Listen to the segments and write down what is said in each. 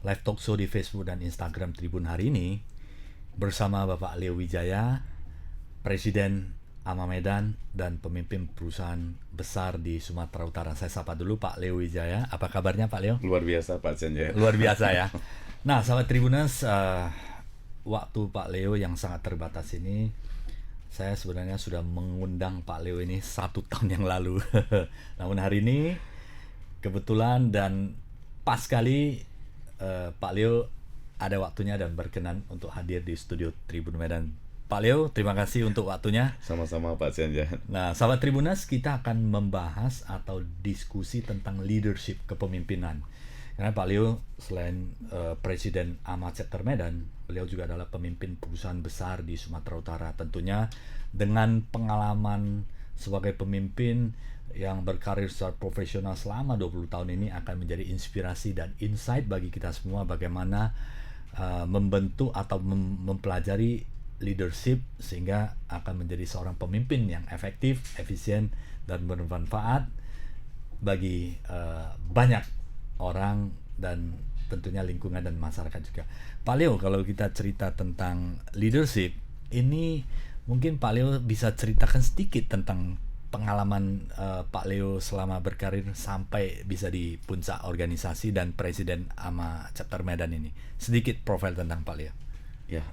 live talk show di Facebook dan Instagram Tribun hari ini bersama Bapak Leo Wijaya, Presiden AMA Medan dan pemimpin perusahaan besar di Sumatera Utara. Saya sapa dulu Pak Leo Wijaya. Apa kabarnya Pak Leo? Luar biasa Pak Sanjaya. Luar biasa ya. Nah, sahabat Tribuners, waktu Pak Leo yang sangat terbatas ini, saya sebenarnya sudah mengundang Pak Leo ini 1 tahun yang lalu. Namun hari ini kebetulan dan pas sekali Pak Leo ada waktunya dan berkenan untuk hadir di studio Tribun Medan. Pak Leo, terima kasih untuk waktunya. Sama-sama Pak Sanjaya. Nah, sahabat Tribuners, kita akan membahas atau diskusi tentang leadership kepemimpinan. Karena Pak Leo selain Presiden AMA Chapter Medan, beliau juga adalah pemimpin perusahaan besar di Sumatera Utara. Tentunya dengan pengalaman sebagai pemimpin yang berkarir secara profesional selama 20 tahun ini akan menjadi inspirasi dan insight bagi kita semua bagaimana membentuk atau mempelajari leadership sehingga akan menjadi seorang pemimpin yang efektif, efisien, dan bermanfaat bagi banyak orang dan tentunya lingkungan dan masyarakat juga. Pak Leo, kalau kita cerita tentang leadership, ini mungkin Pak Leo bisa ceritakan sedikit tentang pengalaman Pak Leo selama berkarir sampai bisa di puncak organisasi dan Presiden AMA Chapter Medan ini. Sedikit profil tentang Pak Leo. Ya,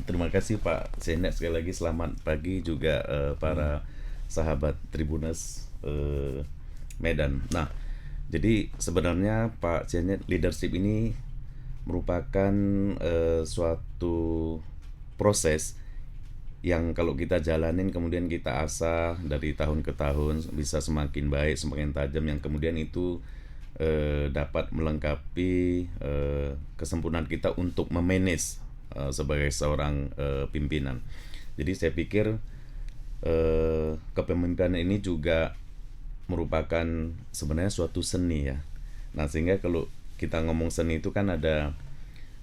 terima kasih Pak Sanjaya, sekali lagi selamat pagi juga para sahabat Tribuners Medan. Nah, jadi sebenarnya Pak Sanjaya, leadership ini merupakan suatu proses yang kalau kita jalanin kemudian kita asah dari tahun ke tahun bisa semakin baik, semakin tajam, yang kemudian itu dapat melengkapi kesempurnaan kita untuk memanage sebagai seorang pimpinan. Jadi saya pikir kepemimpinan ini juga merupakan sebenarnya suatu seni ya. Nah, sehingga kalau kita ngomong seni itu kan ada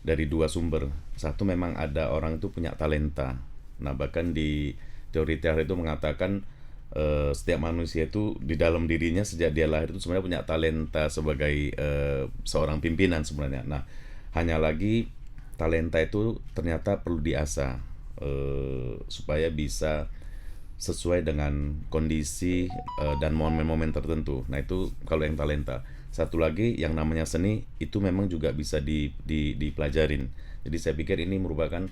dari 2 sumber. Satu, memang ada orang itu punya talenta. Nah, bahkan di teori itu mengatakan setiap manusia itu di dalam dirinya sejak dia lahir itu sebenarnya punya talenta sebagai seorang pimpinan sebenarnya. Nah, hanya lagi talenta itu ternyata perlu diasah supaya bisa sesuai dengan kondisi dan momen-momen tertentu. Nah, itu kalau yang talenta. Satu lagi yang namanya seni itu memang juga bisa dipelajarin. Jadi saya pikir ini merupakan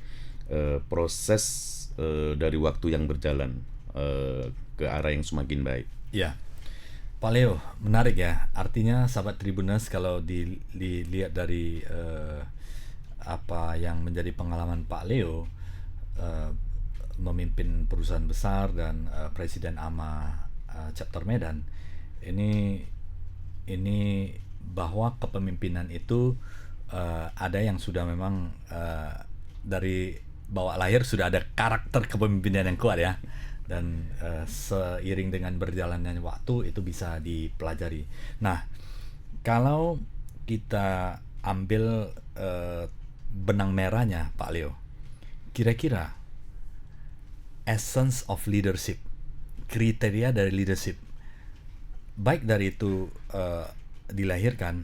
proses dari waktu yang berjalan ke arah yang semakin baik. Ya, Pak Leo, menarik ya. Artinya sahabat Tribuners, kalau dilihat dari apa yang menjadi pengalaman Pak Leo memimpin perusahaan besar dan Presiden AMA Chapter Medan, ini bahwa kepemimpinan itu ada yang sudah memang dari bawah lahir sudah ada karakter kepemimpinan yang kuat ya, dan seiring dengan berjalannya waktu itu bisa dipelajari. Nah, kalau kita ambil benang merahnya Pak Leo, kira-kira essence of leadership, kriteria dari leadership, baik dari itu dilahirkan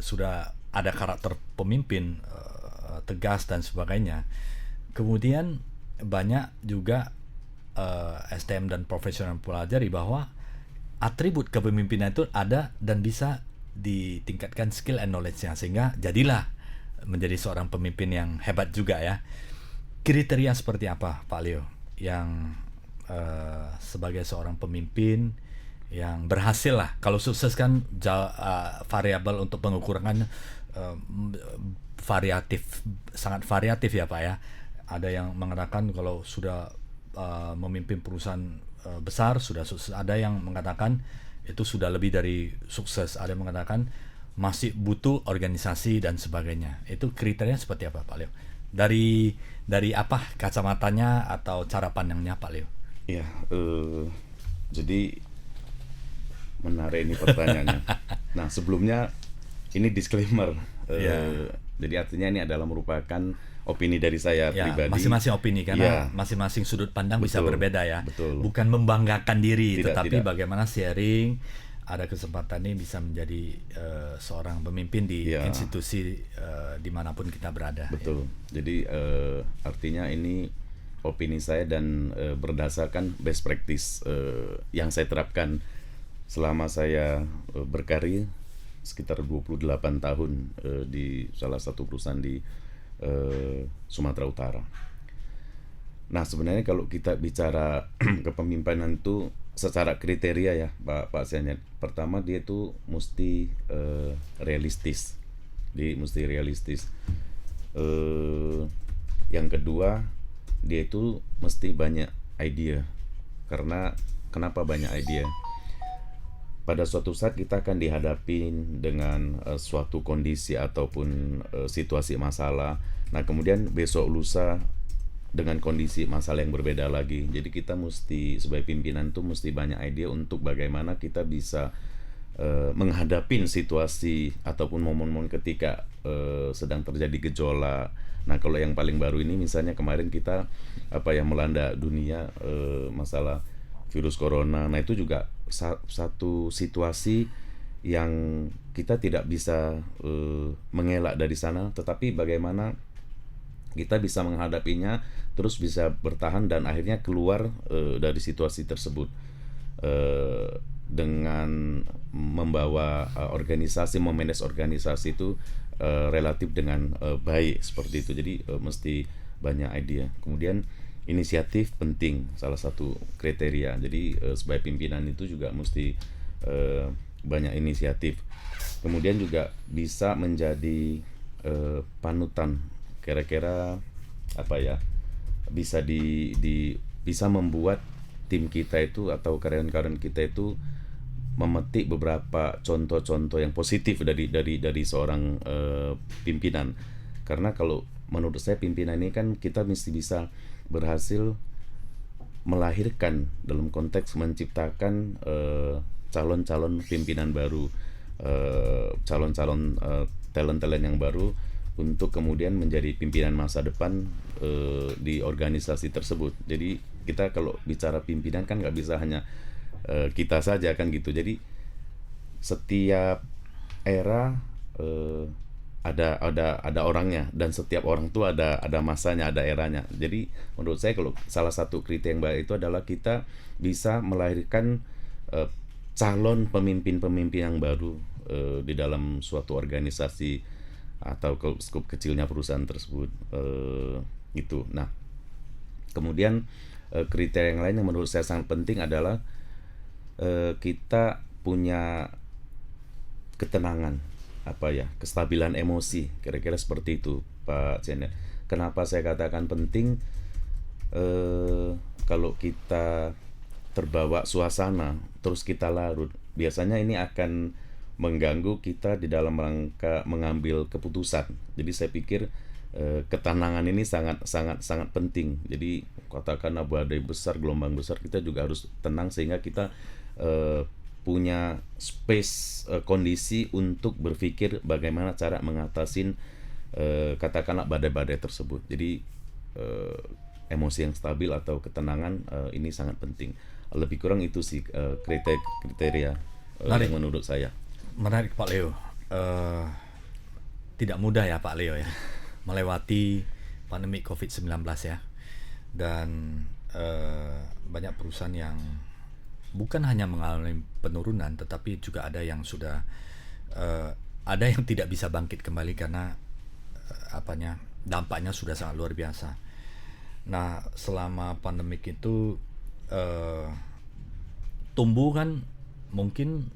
sudah ada karakter pemimpin tegas dan sebagainya. Kemudian banyak juga STM dan profesional pelajari bahwa atribut kepemimpinan itu ada dan bisa ditingkatkan skill and knowledge-nya, sehingga jadilah menjadi seorang pemimpin yang hebat juga ya. Kriteria seperti apa Pak Leo yang sebagai seorang pemimpin yang berhasil lah? Kalau sukses kan variabel untuk pengukuran sangat variatif ya Pak ya. Ada yang mengatakan kalau sudah memimpin perusahaan besar sudah sukses, ada yang mengatakan itu sudah lebih dari sukses, ada yang mengatakan masih butuh organisasi dan sebagainya. Itu kriterianya seperti apa Pak Leo? Dari apa kacamatanya atau cara pandangnya Pak Leo? Ya, jadi menarik ini pertanyaannya. Nah, sebelumnya ini disclaimer. Jadi artinya ini adalah merupakan opini dari saya pribadi. Masing-masing opini karena masing-masing sudut pandang bisa berbeda ya. Betul. Bukan membanggakan diri, Tidak. tetapi bagaimana sharing ada kesempatan ini bisa menjadi seorang pemimpin di Ya, institusi dimanapun kita berada. betul. Jadi artinya ini opini saya dan berdasarkan best practice yang saya terapkan selama saya berkarir sekitar 28 tahun di salah satu perusahaan di Sumatera Utara. Nah, sebenarnya kalau kita bicara kepemimpinan itu secara kriteria ya, Pak Senyat. Pertama dia itu mesti realistis. Dia mesti realistis. Yang kedua, dia itu mesti banyak idea. Karena kenapa banyak idea? Pada suatu saat kita akan dihadapi dengan suatu kondisi ataupun situasi masalah. Nah, kemudian besok lusa dengan kondisi masalah yang berbeda lagi. Jadi kita mesti sebagai pimpinan tuh mesti banyak ide untuk bagaimana kita bisa menghadapi situasi ataupun momen-momen ketika sedang terjadi gejolak. Nah, kalau yang paling baru ini misalnya kemarin kita melanda dunia masalah virus corona. Nah, itu juga satu situasi yang kita tidak bisa mengelak dari sana, tetapi bagaimana kita bisa menghadapinya, terus bisa bertahan dan akhirnya keluar dari situasi tersebut dengan membawa organisasi, memanage organisasi itu relatif dengan baik seperti itu. Jadi mesti banyak ide. Kemudian inisiatif penting, salah satu kriteria. Jadi sebagai pimpinan itu juga mesti banyak inisiatif. Kemudian juga bisa menjadi panutan, kira-kira bisa membuat tim kita itu atau karyawan-karyawan kita itu memetik beberapa contoh-contoh yang positif dari seorang pimpinan. Karena kalau menurut saya pimpinan ini kan kita mesti bisa berhasil melahirkan dalam konteks menciptakan calon-calon pimpinan baru, calon-calon talent-talent yang baru untuk kemudian menjadi pimpinan masa depan di organisasi tersebut. Jadi kita kalau bicara pimpinan kan nggak bisa hanya kita saja kan gitu. Jadi setiap era ada orangnya, dan setiap orang tuh ada masanya, ada eranya. Jadi menurut saya kalau salah satu kriteria yang baik itu adalah kita bisa melahirkan calon pemimpin-pemimpin yang baru di dalam suatu organisasi atau skup kecilnya perusahaan tersebut itu. Nah, kemudian kriteria yang lain yang menurut saya sangat penting adalah kita punya ketenangan, kestabilan emosi, kira-kira seperti itu, Pak Janet. Kenapa saya katakan penting? Kalau kita terbawa suasana terus kita larut, biasanya ini akan mengganggu kita di dalam rangka mengambil keputusan. Jadi saya pikir ketenangan ini sangat penting. Jadi katakanlah badai besar, gelombang besar, kita juga harus tenang sehingga kita punya space, kondisi untuk berpikir bagaimana cara mengatasin katakanlah badai-badai tersebut. Jadi emosi yang stabil atau ketenangan ini sangat penting. Lebih kurang itu sih kriteria yang menurut saya. Menarik Pak Leo. Tidak mudah ya Pak Leo ya melewati pandemi COVID-19 ya. Dan banyak perusahaan yang bukan hanya mengalami penurunan, tetapi juga ada yang sudah ada yang tidak bisa bangkit kembali karena dampaknya sudah sangat luar biasa. Nah, selama pandemik itu tumbuh kan mungkin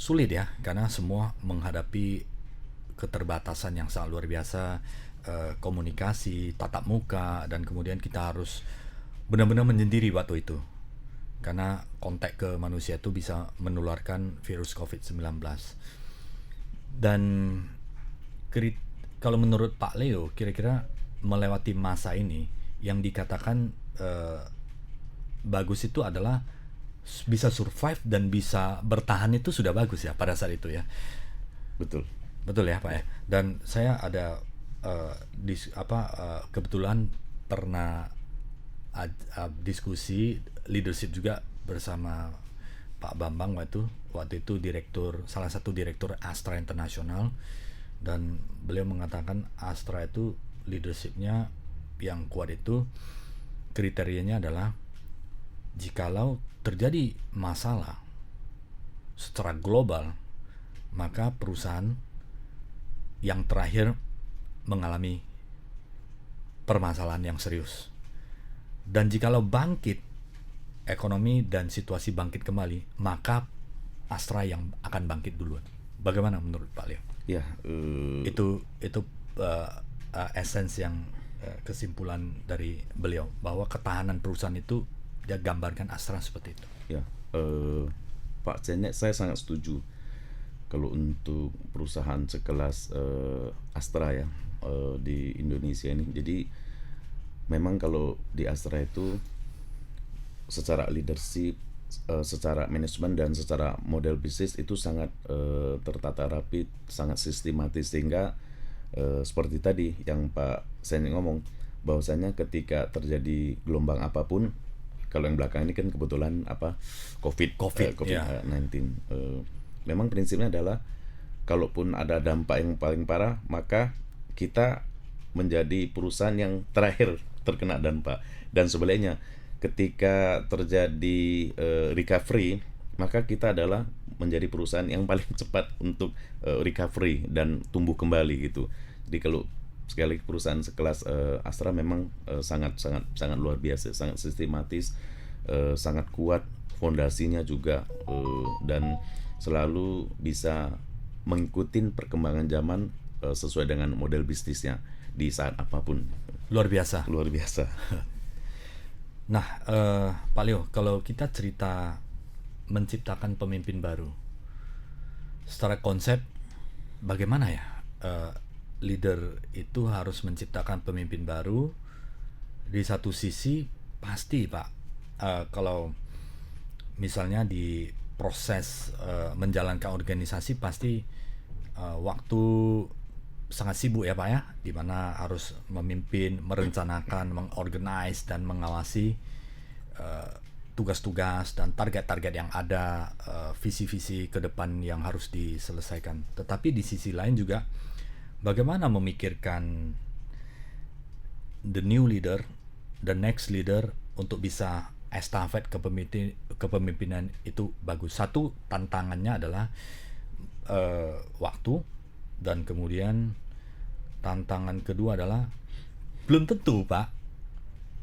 sulit ya, karena semua menghadapi keterbatasan yang sangat luar biasa, komunikasi, tatap muka, dan kemudian kita harus benar-benar menyendiri waktu itu. Karena kontak ke manusia itu bisa menularkan virus COVID-19. Dan kalau menurut Pak Leo, kira-kira melewati masa ini, yang dikatakan bagus itu adalah bisa survive dan bisa bertahan, itu sudah bagus ya pada saat itu ya. Betul ya Pak ya. Dan saya ada kebetulan pernah diskusi leadership juga bersama Pak Bambang waktu itu salah satu direktur Astra Internasional, dan beliau mengatakan Astra itu leadershipnya yang kuat itu kriterianya adalah jikalau terjadi masalah secara global, maka perusahaan yang terakhir mengalami permasalahan yang serius. Dan jikalau bangkit ekonomi dan situasi bangkit kembali, maka Astra yang akan bangkit duluan. Bagaimana menurut Pak Leo? Ya, Itu essence yang kesimpulan dari beliau, bahwa ketahanan perusahaan itu dia gambarkan Astra seperti itu. ya, Pak Cenyek, saya sangat setuju kalau untuk perusahaan sekelas Astra ya di Indonesia ini. Jadi memang kalau di Astra itu secara leadership, secara manajemen dan secara model bisnis itu sangat tertata rapi, sangat sistematis, sehingga seperti tadi yang Pak Sen ngomong, bahwasanya ketika terjadi gelombang apapun, kalau yang belakang ini kan kebetulan COVID-19, memang prinsipnya adalah kalaupun ada dampak yang paling parah, maka kita menjadi perusahaan yang terakhir terkena dampak, dan sebaliknya ketika terjadi recovery, maka kita adalah menjadi perusahaan yang paling cepat untuk recovery dan tumbuh kembali gitu. Jadi kalau sekali perusahaan sekelas Astra memang sangat luar biasa, sangat sistematis, sangat kuat fondasinya juga, dan selalu bisa mengikuti perkembangan zaman sesuai dengan model bisnisnya di saat apapun. Luar biasa. Nah, Pak Leo, kalau kita cerita menciptakan pemimpin baru, secara konsep bagaimana ya leader itu harus menciptakan pemimpin baru? Di satu sisi pasti Pak, kalau misalnya di proses menjalankan organisasi pasti waktu sangat sibuk ya Pak ya, di mana harus memimpin, merencanakan, mengorganize dan mengawasi tugas-tugas dan target-target yang ada, visi-visi ke depan yang harus diselesaikan. Tetapi di sisi lain juga bagaimana memikirkan the new leader, the next leader untuk bisa estafet kepemimpinan itu bagus. Satu, tantangannya adalah waktu, dan kemudian tantangan kedua adalah belum tentu Pak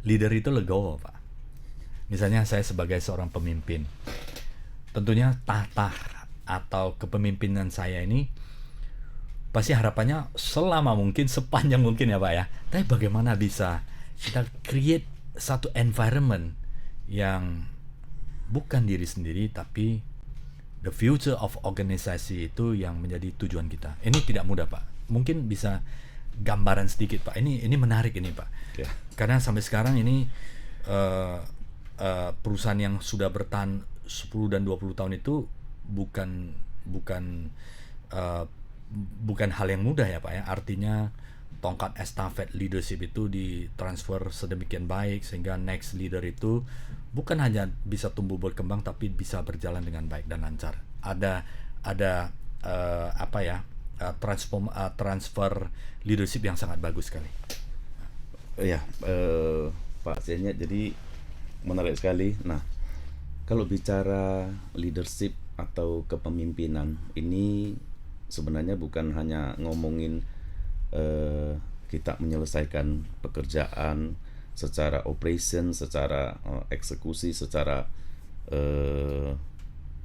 leader itu legowo Pak. Misalnya saya sebagai seorang pemimpin, tentunya tahta atau kepemimpinan saya ini pasti harapannya selama mungkin, sepanjang mungkin ya Pak ya. Tapi bagaimana bisa kita create satu environment yang bukan diri sendiri, tapi the future of organisasi itu yang menjadi tujuan kita. Ini tidak mudah Pak. Mungkin bisa gambaran sedikit Pak. Ini menarik ini Pak. Ya. Karena sampai sekarang ini perusahaan yang sudah bertahan 10 dan 20 tahun itu bukan hal yang mudah ya Pak ya. Artinya tongkat estafet leadership itu ditransfer sedemikian baik sehingga next leader itu bukan hanya bisa tumbuh berkembang tapi bisa berjalan dengan baik dan lancar. Ada transfer leadership yang sangat bagus sekali. Ya, Pak Zenya, jadi menarik sekali. Nah, kalau bicara leadership atau kepemimpinan ini sebenarnya bukan hanya ngomongin kita menyelesaikan pekerjaan secara operation, secara eksekusi, secara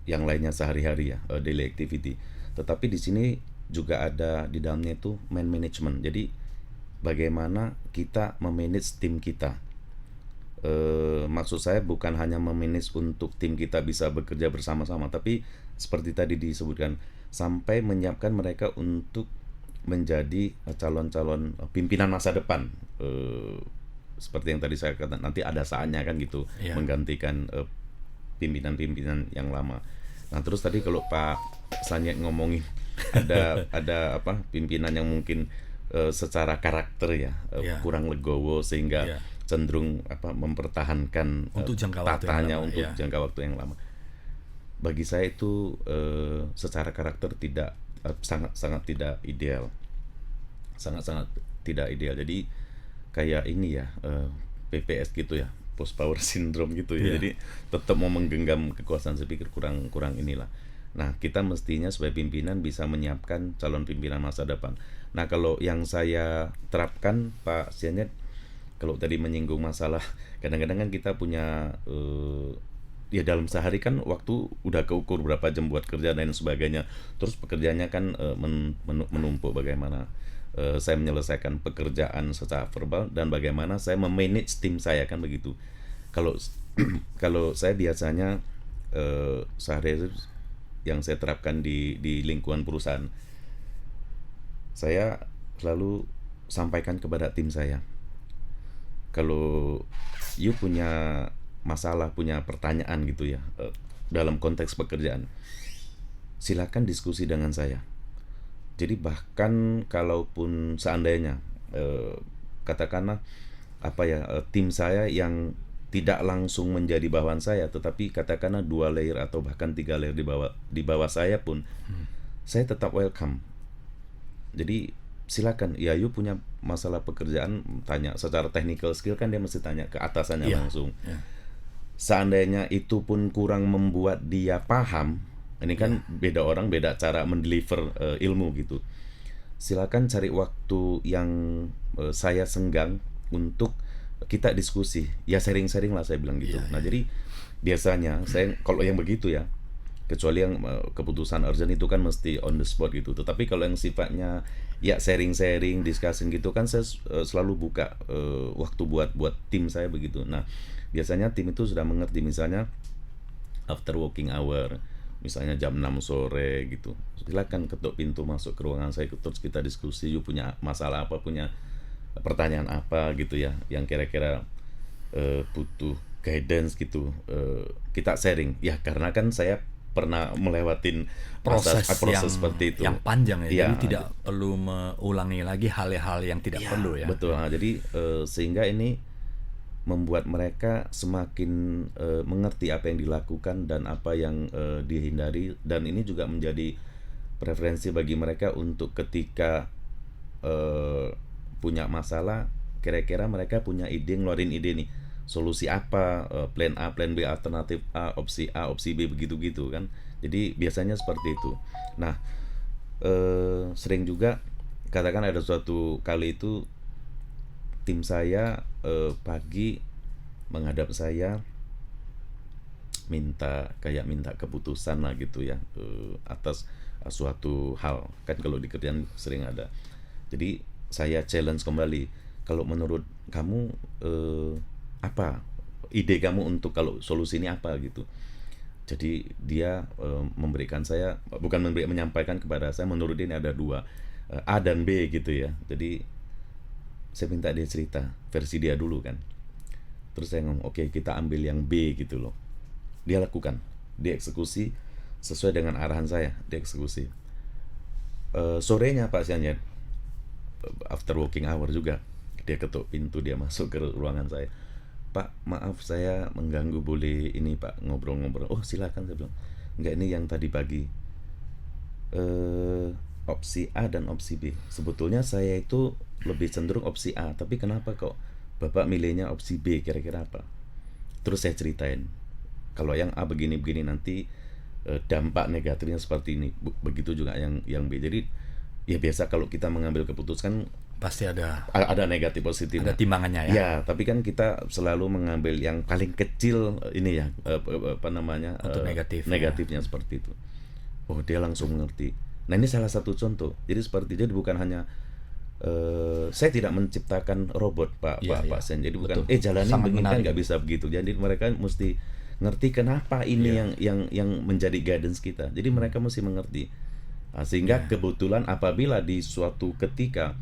yang lainnya sehari-hari ya, daily activity. Tetapi di sini juga ada di dalamnya itu man management. Jadi bagaimana kita memanage tim kita. Maksud saya bukan hanya memanage untuk tim kita bisa bekerja bersama-sama, tapi seperti tadi disebutkan, sampai menyiapkan mereka untuk menjadi calon-calon pimpinan masa depan, seperti yang tadi saya katakan, nanti ada saatnya kan gitu, yeah, menggantikan pimpinan-pimpinan yang lama. Nah terus tadi kalau Pak Sanyek ngomongin ada pimpinan yang mungkin secara karakter ya kurang legowo sehingga cenderung mempertahankan untuk tatanya untuk jangka waktu yang lama. bagi saya itu secara karakter tidak sangat tidak ideal, sangat tidak ideal. Jadi kayak ini ya, PPS gitu ya, post power syndrome gitu ya. Iya. Jadi tetap mau menggenggam kekuasaan, saya pikir kurang inilah. Nah, kita mestinya sebagai pimpinan bisa menyiapkan calon pimpinan masa depan. Nah, kalau yang saya terapkan Pak Sianyet, kalau tadi menyinggung masalah, kadang-kadang kan kita punya ya dalam sehari kan waktu udah keukur berapa jam buat kerja dan sebagainya. Terus pekerjaannya kan menumpuk, bagaimana saya menyelesaikan pekerjaan secara verbal dan bagaimana saya memanage tim saya, kan begitu. Kalau kalau saya biasanya sehari-hari yang saya terapkan di lingkungan perusahaan, saya selalu sampaikan kepada tim saya, kalau you punya masalah, punya pertanyaan gitu ya, dalam konteks pekerjaan, silakan diskusi dengan saya. Jadi bahkan kalaupun seandainya katakanlah apa ya, tim saya yang tidak langsung menjadi bawahan saya, tetapi katakanlah 2 layer atau bahkan 3 layer di bawah saya pun, saya tetap welcome. Jadi silakan, ya you punya masalah pekerjaan, tanya secara technical skill, kan dia mesti tanya ke atasannya langsung. Seandainya itu pun kurang membuat dia paham, ini kan beda orang, beda cara mendeliver ilmu gitu. Silakan cari waktu yang saya senggang untuk kita diskusi, ya sharing-sharing lah, saya bilang gitu. Nah, jadi biasanya saya kalau yang begitu ya, kecuali yang keputusan urgent itu kan mesti on the spot gitu. Tetapi kalau yang sifatnya ya sharing-sharing, discussing gitu kan, saya selalu buka waktu buat tim saya begitu. Nah, biasanya tim itu sudah mengerti, misalnya after working hour, misalnya jam 6 sore gitu, silakan ketuk pintu masuk ke ruangan saya, terus kita diskusi, you punya masalah apa, punya pertanyaan apa gitu ya, yang kira-kira butuh guidance gitu, kita sharing ya, karena kan saya pernah melewatin proses seperti itu yang panjang ya, ya, jadi tidak perlu mengulangi lagi hal-hal yang tidak perlu ya. Betul. Nah, jadi sehingga ini membuat mereka semakin mengerti apa yang dilakukan dan apa yang dihindari, dan ini juga menjadi preferensi bagi mereka untuk ketika punya masalah, kira-kira mereka punya ide, ngeluarin ide nih, solusi apa, plan A, plan B, alternatif A, opsi B, begitu-gitu kan. Jadi biasanya seperti itu. Nah, sering juga katakan ada suatu kali itu tim saya pagi menghadap saya, minta keputusan lah gitu ya, atas suatu hal, kan kalau di kerjaan sering ada. Jadi saya challenge kembali, kalau menurut kamu apa ide kamu untuk kalau solusi ini apa gitu. Jadi dia menyampaikan kepada saya, menurut dia ini ada 2, A dan B gitu ya. Jadi saya minta dia cerita versi dia dulu kan. Terus saya ngomong, oke, kita ambil yang B gitu loh. Dia lakukan, dia eksekusi sesuai dengan arahan saya, dia eksekusi. Sorenya Pak Sianyet, after working hour juga, dia ketuk pintu, dia masuk ke ruangan saya. Pak, maaf saya mengganggu, boleh ini Pak ngobrol-ngobrol? Oh silakan, saya bilang. Enggak, ini yang tadi pagi, opsi A dan opsi B. Sebetulnya saya itu lebih cenderung opsi A, tapi kenapa kok Bapak milihnya opsi B, kira-kira apa? Terus saya ceritain, kalau yang A begini-begini, nanti dampak negatifnya seperti ini, begitu juga yang B. Jadi ya biasa kalau kita mengambil keputusan pasti ada negatif positif, ada timbangannya ya. Ya, tapi kan kita selalu mengambil yang paling kecil ini ya, apa namanya, untuk negatifnya ya. Seperti itu. Oh, dia langsung mengerti. Nah, ini salah satu contoh. Jadi bukan hanya saya tidak menciptakan robot Pak Sen. Jadi bukan jalanin begini kan, nggak bisa begitu. Jadi mereka mesti ngerti kenapa ini yang menjadi guidance kita. Jadi mereka mesti mengerti. Nah, sehingga kebetulan apabila di suatu ketika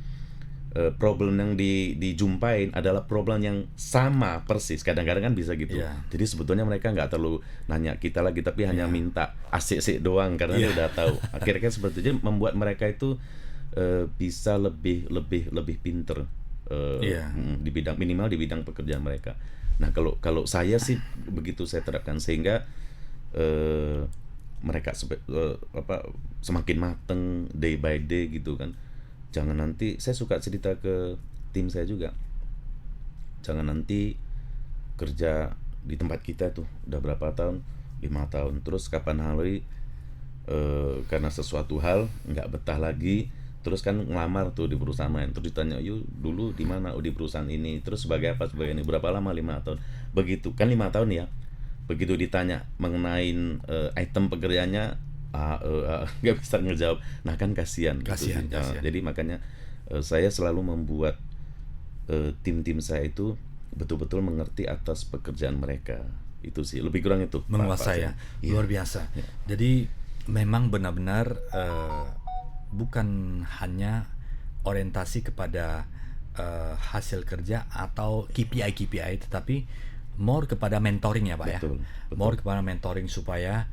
problem yang dijumpain adalah problem yang sama persis, kadang-kadang kan bisa gitu. Jadi sebetulnya mereka nggak terlalu nanya kita lagi, tapi hanya minta asik-asik doang karena dia udah tahu. Akhirnya seperti itu, jadi membuat mereka itu bisa lebih pinter di bidang, minimal di bidang pekerjaan mereka. Nah, kalau saya sih begitu saya terapkan, sehingga mereka semakin mateng day by day gitu kan. Jangan nanti, saya suka cerita ke tim saya juga, jangan nanti kerja di tempat kita tuh udah berapa tahun, 5 tahun, terus kapan hari karena sesuatu hal nggak betah lagi, terus kan ngelamar tuh di perusahaan lain, terus ditanya, yuk dulu di mana? Oh, di perusahaan ini. Terus sebagai apa? Sebagai ini. Berapa lama? 5 tahun. Begitu kan 5 tahun ya, begitu ditanya mengenai item pekerjaannya nggak bisa ngejawab. Nah kan kasihan gitu sih. Kasihan. Jadi makanya saya selalu membuat tim-tim saya itu betul-betul mengerti atas pekerjaan mereka. Itu sih lebih kurang itu, menguasai ya. Luar biasa ya. Jadi memang benar-benar bukan hanya orientasi kepada hasil kerja atau KPI, tetapi more kepada mentoring ya Pak. Betul. More kepada mentoring supaya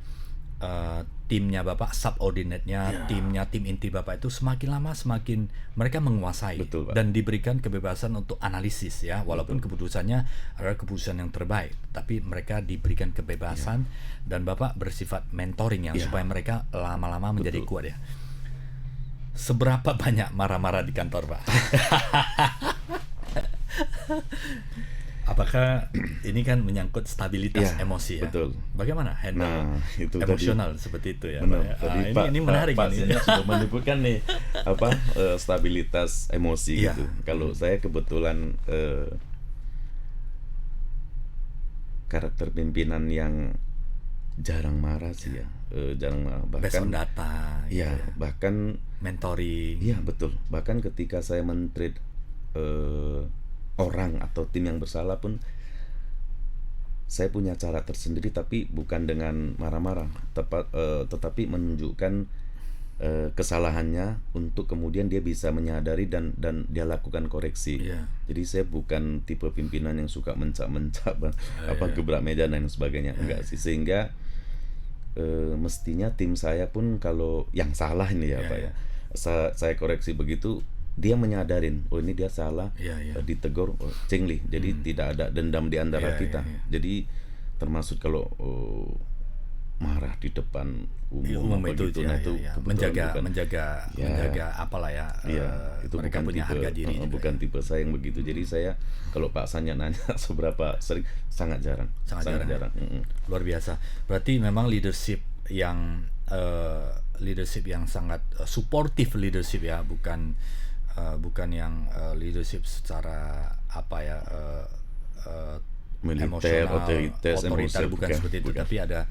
timnya Bapak, subordinate-nya, tim inti Bapak itu semakin lama semakin mereka menguasai. Betul, Pak. Dan diberikan kebebasan untuk analisis ya, walaupun keputusannya adalah keputusan yang terbaik, tapi mereka diberikan kebebasan dan Bapak bersifat mentoring yang supaya mereka lama-lama menjadi kuat ya. Seberapa banyak marah-marah di kantor Pak? Apakah ini kan menyangkut stabilitas emosi ya? Betul. Bagaimana handle itu emosional tadi, seperti itu ya? Benar. Tadi ini menarik Pak ini. sudah menyebutkan nih stabilitas emosi gitu. Kalau saya kebetulan karakter pimpinan yang jarang marah sih ya. Jarang marah, bahkan based on data ya gitu ya. Bahkan mentoring. Iya betul. Bahkan ketika saya men-treat orang atau tim yang bersalah pun, saya punya cara tersendiri, tapi bukan dengan marah-marah, tetapi menunjukkan kesalahannya untuk kemudian dia bisa menyadari dan dia lakukan koreksi. Jadi saya bukan tipe pimpinan yang suka mencap-mencap gebrak meja dan sebagainya, enggak sih. Sehingga mestinya tim saya pun kalau yang salah ini ya Pak ya, saya koreksi begitu, dia menyadarin, oh ini dia salah, ditegur, cengli. Jadi tidak ada dendam di antara kita. Jadi termasuk kalau marah di depan umum begitu, menjaga apalah ya, itu mereka bukan punya tipe, harga diri bukan tipe saya yang begitu. Jadi saya kalau Pak Sanya nanya seberapa sering, sangat jarang. Luar biasa. Berarti memang leadership yang sangat supportive leadership ya, bukan yang leadership secara apa ya, militer, otoriter, bukan seperti itu, bukan. tapi ada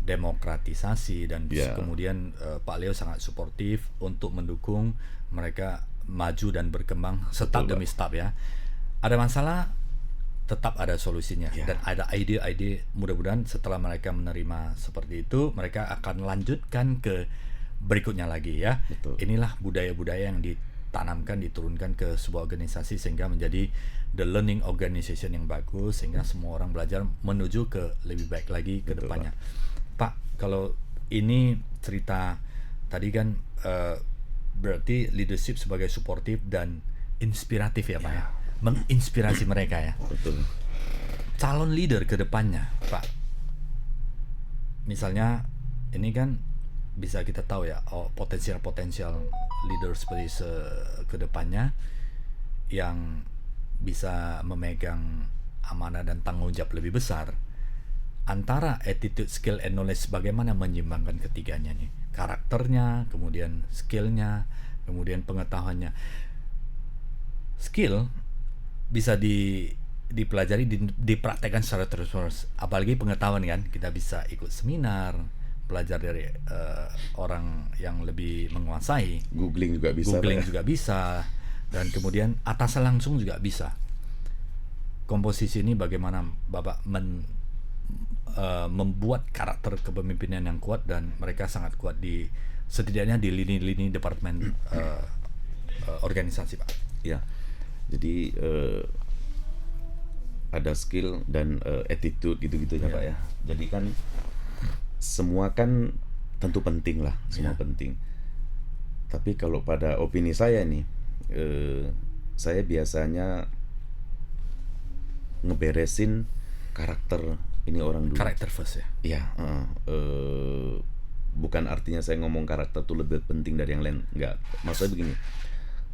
demokratisasi dan kemudian Pak Leo sangat suportif untuk mendukung mereka maju dan berkembang step demi step ya. Ada masalah tetap ada solusinya dan ada ide-ide, mudah-mudahan setelah mereka menerima seperti itu mereka akan lanjutkan ke berikutnya lagi ya. Inilah budaya-budaya yang ditanamkan, diturunkan ke sebuah organisasi sehingga menjadi the learning organization yang bagus, sehingga semua orang belajar menuju ke lebih baik lagi ke depannya. Pak, kalau ini cerita tadi kan berarti leadership sebagai suportif dan inspiratif ya Pak ya, menginspirasi mereka ya. Betul. Calon leader ke depannya Pak, misalnya ini kan bisa kita tahu ya, potensial leader seperti ke depannya yang bisa memegang amanah dan tanggung jawab lebih besar. Antara attitude, skill, and knowledge, bagaimana menyimbangkan ketiganya nih? Karakternya, kemudian skillnya, kemudian pengetahuannya. Skill bisa dipelajari, dipraktekkan secara terus-menerus. Apalagi pengetahuan kan, kita bisa ikut seminar, belajar dari orang yang lebih menguasai. Googling juga bisa. Dan kemudian atasan langsung juga bisa. Komposisi ini bagaimana Bapak membuat karakter kepemimpinan yang kuat, dan mereka sangat kuat setidaknya di lini-lini departemen organisasi Pak. Ya, jadi ada skill dan attitude gitu-gitu ya Pak ya. Jadi kan semua kan tentu penting lah, semua penting. Tapi kalau pada opini saya nih, saya biasanya ngeberesin karakter ini orang dulu. Karakter first ya. Iya, bukan artinya saya ngomong karakter itu lebih penting dari yang lain, enggak. Maksudnya begini,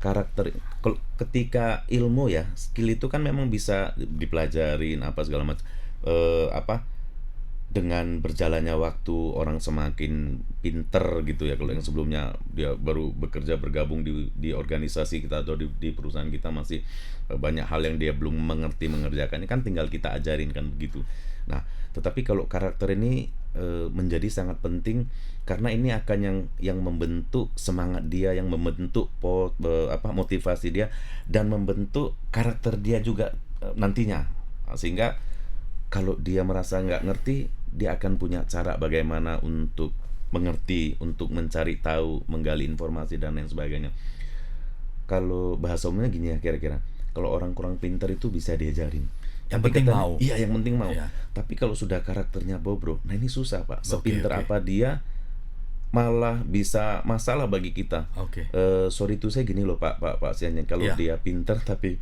karakter ketika ilmu ya, skill itu kan memang bisa dipelajarin apa segala macam. Apa, dengan berjalannya waktu orang semakin pinter gitu ya. Kalau yang sebelumnya dia baru bekerja bergabung di organisasi kita atau di perusahaan kita masih banyak hal yang dia belum mengerti mengerjakannya, kan tinggal kita ajarin kan begitu. Nah, tetapi kalau karakter ini menjadi sangat penting karena ini akan yang membentuk semangat dia, yang membentuk motivasi dia dan membentuk karakter dia juga nantinya. Sehingga kalau dia merasa nggak ngerti, dia akan punya cara bagaimana untuk mengerti, untuk mencari tahu, menggali informasi dan lain sebagainya. Kalau bahasa umumnya gini ya kira-kira, kalau orang kurang pintar itu bisa diajarin. Yang penting mau. Iya, yang penting mau. Iya. Tapi kalau sudah karakternya bobrok, nah ini susah Pak. Sepinter Oke. apa dia, malah bisa masalah bagi kita. Oke. Sorry itu saya gini loh Pak Siannya, kalau Iya. dia pintar tapi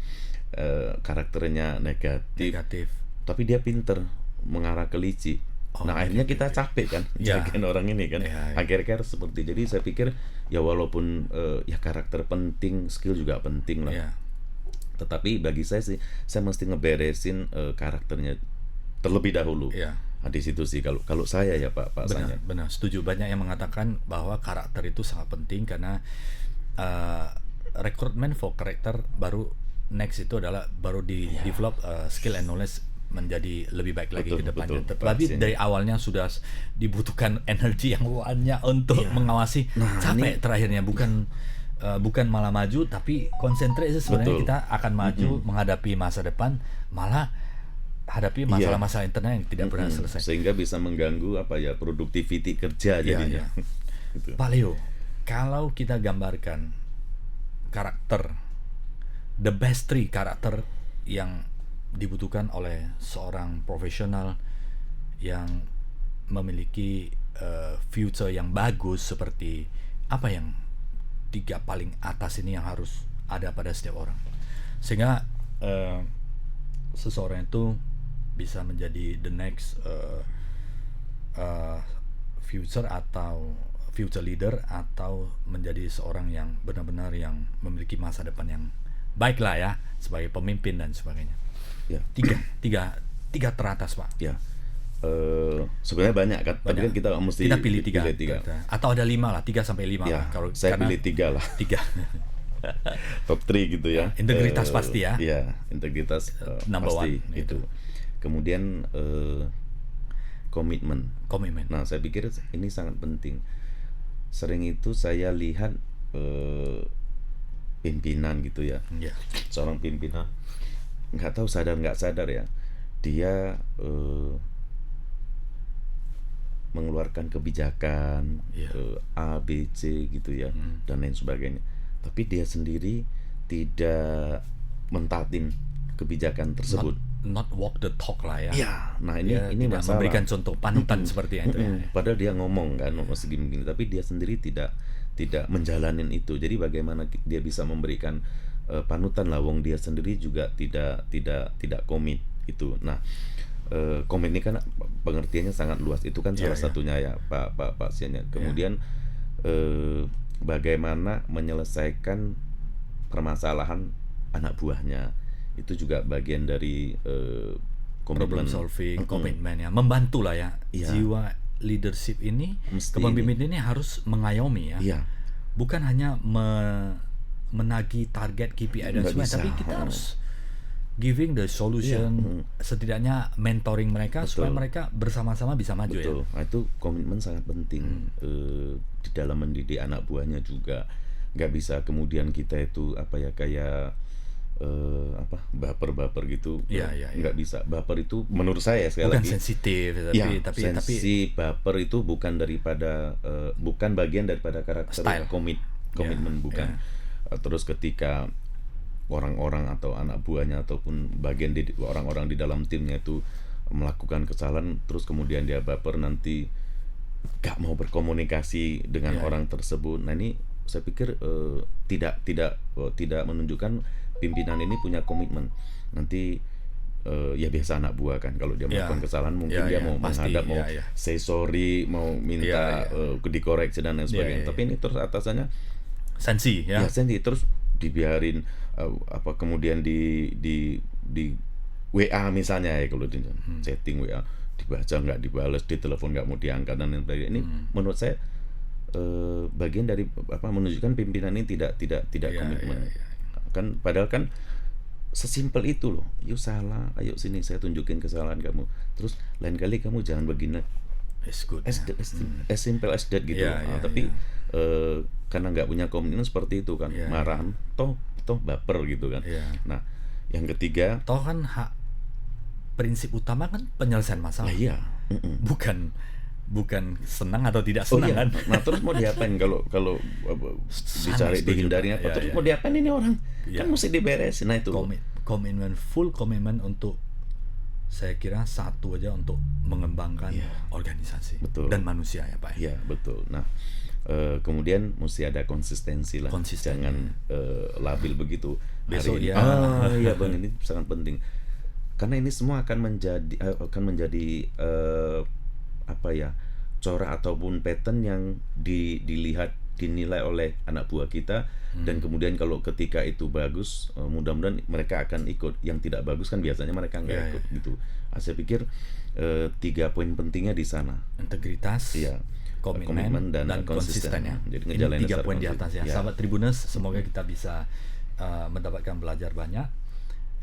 karakternya negatif. Tapi dia pinter mengarah ke licik. Nah akhirnya kita capek kan jagain orang ini kan. Akhirnya seperti, jadi saya pikir ya walaupun ya karakter penting, skill juga penting lah. Tetapi bagi saya sih, saya mesti ngeberesin karakternya terlebih dahulu. Nah, di situ sih kalau saya ya Pak Sanya. Benar, setuju. Banyak yang mengatakan bahwa karakter itu sangat penting karena recruitment for karakter baru next itu adalah baru di develop skill and knowledge menjadi lebih baik lagi ke depannya. Tapi dari awalnya sudah dibutuhkan energi yang banyak untuk mengawasi. Capek terakhirnya bukan malah maju, tapi konsentrasi sebenarnya kita akan maju menghadapi masa depan, malah hadapi masalah-masalah internal yang tidak pernah selesai. Sehingga bisa mengganggu productivity kerja jadinya. Gitu. Pak Leo, kalau kita gambarkan karakter, the best three karakter yang dibutuhkan oleh seorang profesional yang memiliki future yang bagus, seperti apa yang 3 paling atas ini yang harus ada pada setiap orang, sehingga seseorang itu bisa menjadi the next future atau future leader, atau menjadi seorang yang benar-benar yang memiliki masa depan yang baik lah ya, sebagai pemimpin dan sebagainya. Tiga teratas Pak. Sebenarnya banyak kan, tapi kan kita mesti pilih tiga. Atau ada 5 lah, 3 sampai 5 lah. Kalau saya pilih 3 lah. 3. Top 3 gitu ya. Integritas pasti ya. Iya, integritas number pasti 1 itu. Kemudian komitmen. Nah, saya pikir ini sangat penting. Sering itu saya lihat pimpinan gitu ya. Seorang pimpinan nggak tahu sadar nggak sadar ya, dia mengeluarkan kebijakan A, B, C gitu ya, dan lain sebagainya. Tapi dia sendiri tidak mentaati kebijakan tersebut. Not walk the talk lah ya. Nah ini masalah. Memberikan contoh panutan seperti itu ya. Padahal dia ngomong kan masih gini-gini, tapi dia sendiri tidak menjalanin itu. Jadi bagaimana dia bisa memberikan panutan lah, wong dia sendiri juga tidak komit itu. Nah, komit ini kan pengertiannya sangat luas. Itu kan salah satunya ya Pak Sianya. Kemudian bagaimana menyelesaikan permasalahan anak buahnya, itu juga bagian dari problem solving, komitmen ya, membantu lah ya. Jiwa leadership ini, kepemimpinan ini harus mengayomi ya. Bukan hanya menagih target KPI dan sebagainya, tapi kita harus giving the solution, setidaknya mentoring mereka supaya mereka bersama-sama bisa maju ya. Nah, itu komitmen sangat penting di dalam mendidik anak buahnya juga. Nggak bisa kemudian kita itu kayak baper gitu. Nggak bisa. Baper itu menurut saya sekali bukan lagi sensitif, tapi baper itu bukan bagian daripada karakter komitmen, bukan. Terus ketika orang-orang atau anak buahnya ataupun bagian orang-orang di dalam timnya itu melakukan kesalahan, terus kemudian dia baper, nanti gak mau berkomunikasi dengan orang tersebut. Nah ini saya pikir tidak menunjukkan pimpinan ini punya komitmen. Nanti ya biasa anak buah kan, kalau dia melakukan kesalahan mungkin dia mau pasti, menghadap, mau say sorry, mau minta dikoreksi dan lain sebagainya. Tapi ini terus atasannya sensi sensi, terus dibiarin kemudian di WA misalnya ya, kalau di chatting WA dibaca nggak dibales, di telepon nggak mau diangkat dan lain sebagainya. Ini menurut saya bagian dari menunjukkan pimpinan ini tidak komitmen. Kan padahal kan sesimpel itu loh, yuk salah, ayo sini saya tunjukin kesalahan kamu, terus lain kali kamu jangan begini, as simple as that gitu. Tapi karena nggak punya komitmen seperti itu kan, marah, toh baper gitu kan. Nah, yang ketiga, toh kan prinsip utama kan penyelesaian masalah, bukan senang atau tidak senang kan. Nah terus mau diapain kalau dicari dihindari apa, terus mau diapain ini orang kan mesti diberesin. Nah itu full komitmen untuk, saya kira satu aja, untuk mengembangkan organisasi dan manusia ya Pak. Iya betul. Nah kemudian mesti ada konsistensi lah, jangan labil begitu. Besok iya Bang, ini sangat penting karena ini semua akan menjadi corak ataupun pattern yang dinilai oleh anak buah kita, dan kemudian kalau ketika itu bagus, mudah-mudahan mereka akan ikut. Yang tidak bagus kan biasanya mereka nggak ikut gitu. Saya pikir 3 poin pentingnya di sana: integritas, komitmen dan konsisten ya. Jadi ini 3 poin di atas ya. Sahabat Tribuners, semoga kita bisa mendapatkan belajar banyak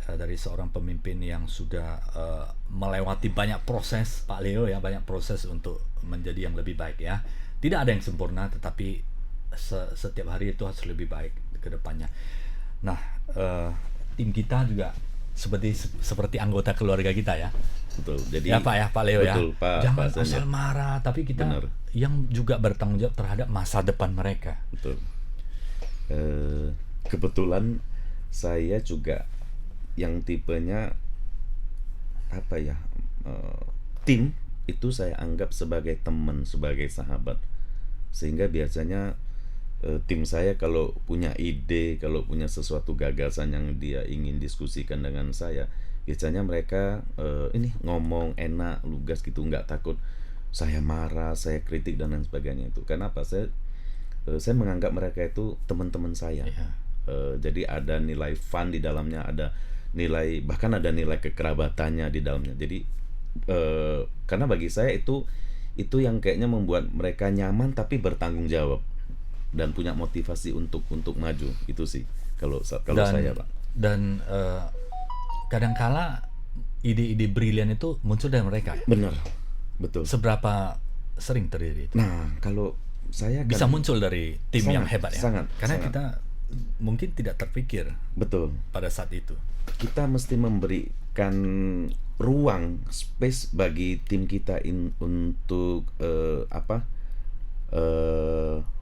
dari seorang pemimpin yang sudah melewati banyak proses, Pak Leo ya, banyak proses untuk menjadi yang lebih baik ya. Tidak ada yang sempurna, tetapi setiap hari itu harus lebih baik ke depannya. Nah, tim kita juga seperti anggota keluarga kita ya. Betul. Jadi ya Pak Leo betul, ya. Pak, jangan asal marah, tapi kita yang juga bertanggung jawab terhadap masa depan mereka. Betul. Kebetulan saya juga yang tipenya tim itu saya anggap sebagai teman, sebagai sahabat, sehingga biasanya tim saya kalau punya ide, kalau punya sesuatu gagasan yang dia ingin diskusikan dengan saya, biasanya mereka ini ngomong enak, lugas gitu, nggak takut saya marah, saya kritik dan lain sebagainya. Itu kenapa saya menganggap mereka itu teman-teman saya. Jadi ada nilai fun di dalamnya, ada nilai, bahkan ada nilai kekerabatannya di dalamnya. Jadi karena bagi saya itu yang kayaknya membuat mereka nyaman tapi bertanggung jawab dan punya motivasi untuk maju. Itu sih kalau saya Pak. Dan kadangkala ide-ide brilian itu muncul dari mereka. Benar, betul. Seberapa sering terjadi itu? Nah, kalau saya bisa muncul dari tim yang hebat ya. Karena sangat. Kita mungkin tidak terpikir. Betul. Pada saat itu kita mesti memberikan ruang, space bagi tim kita untuk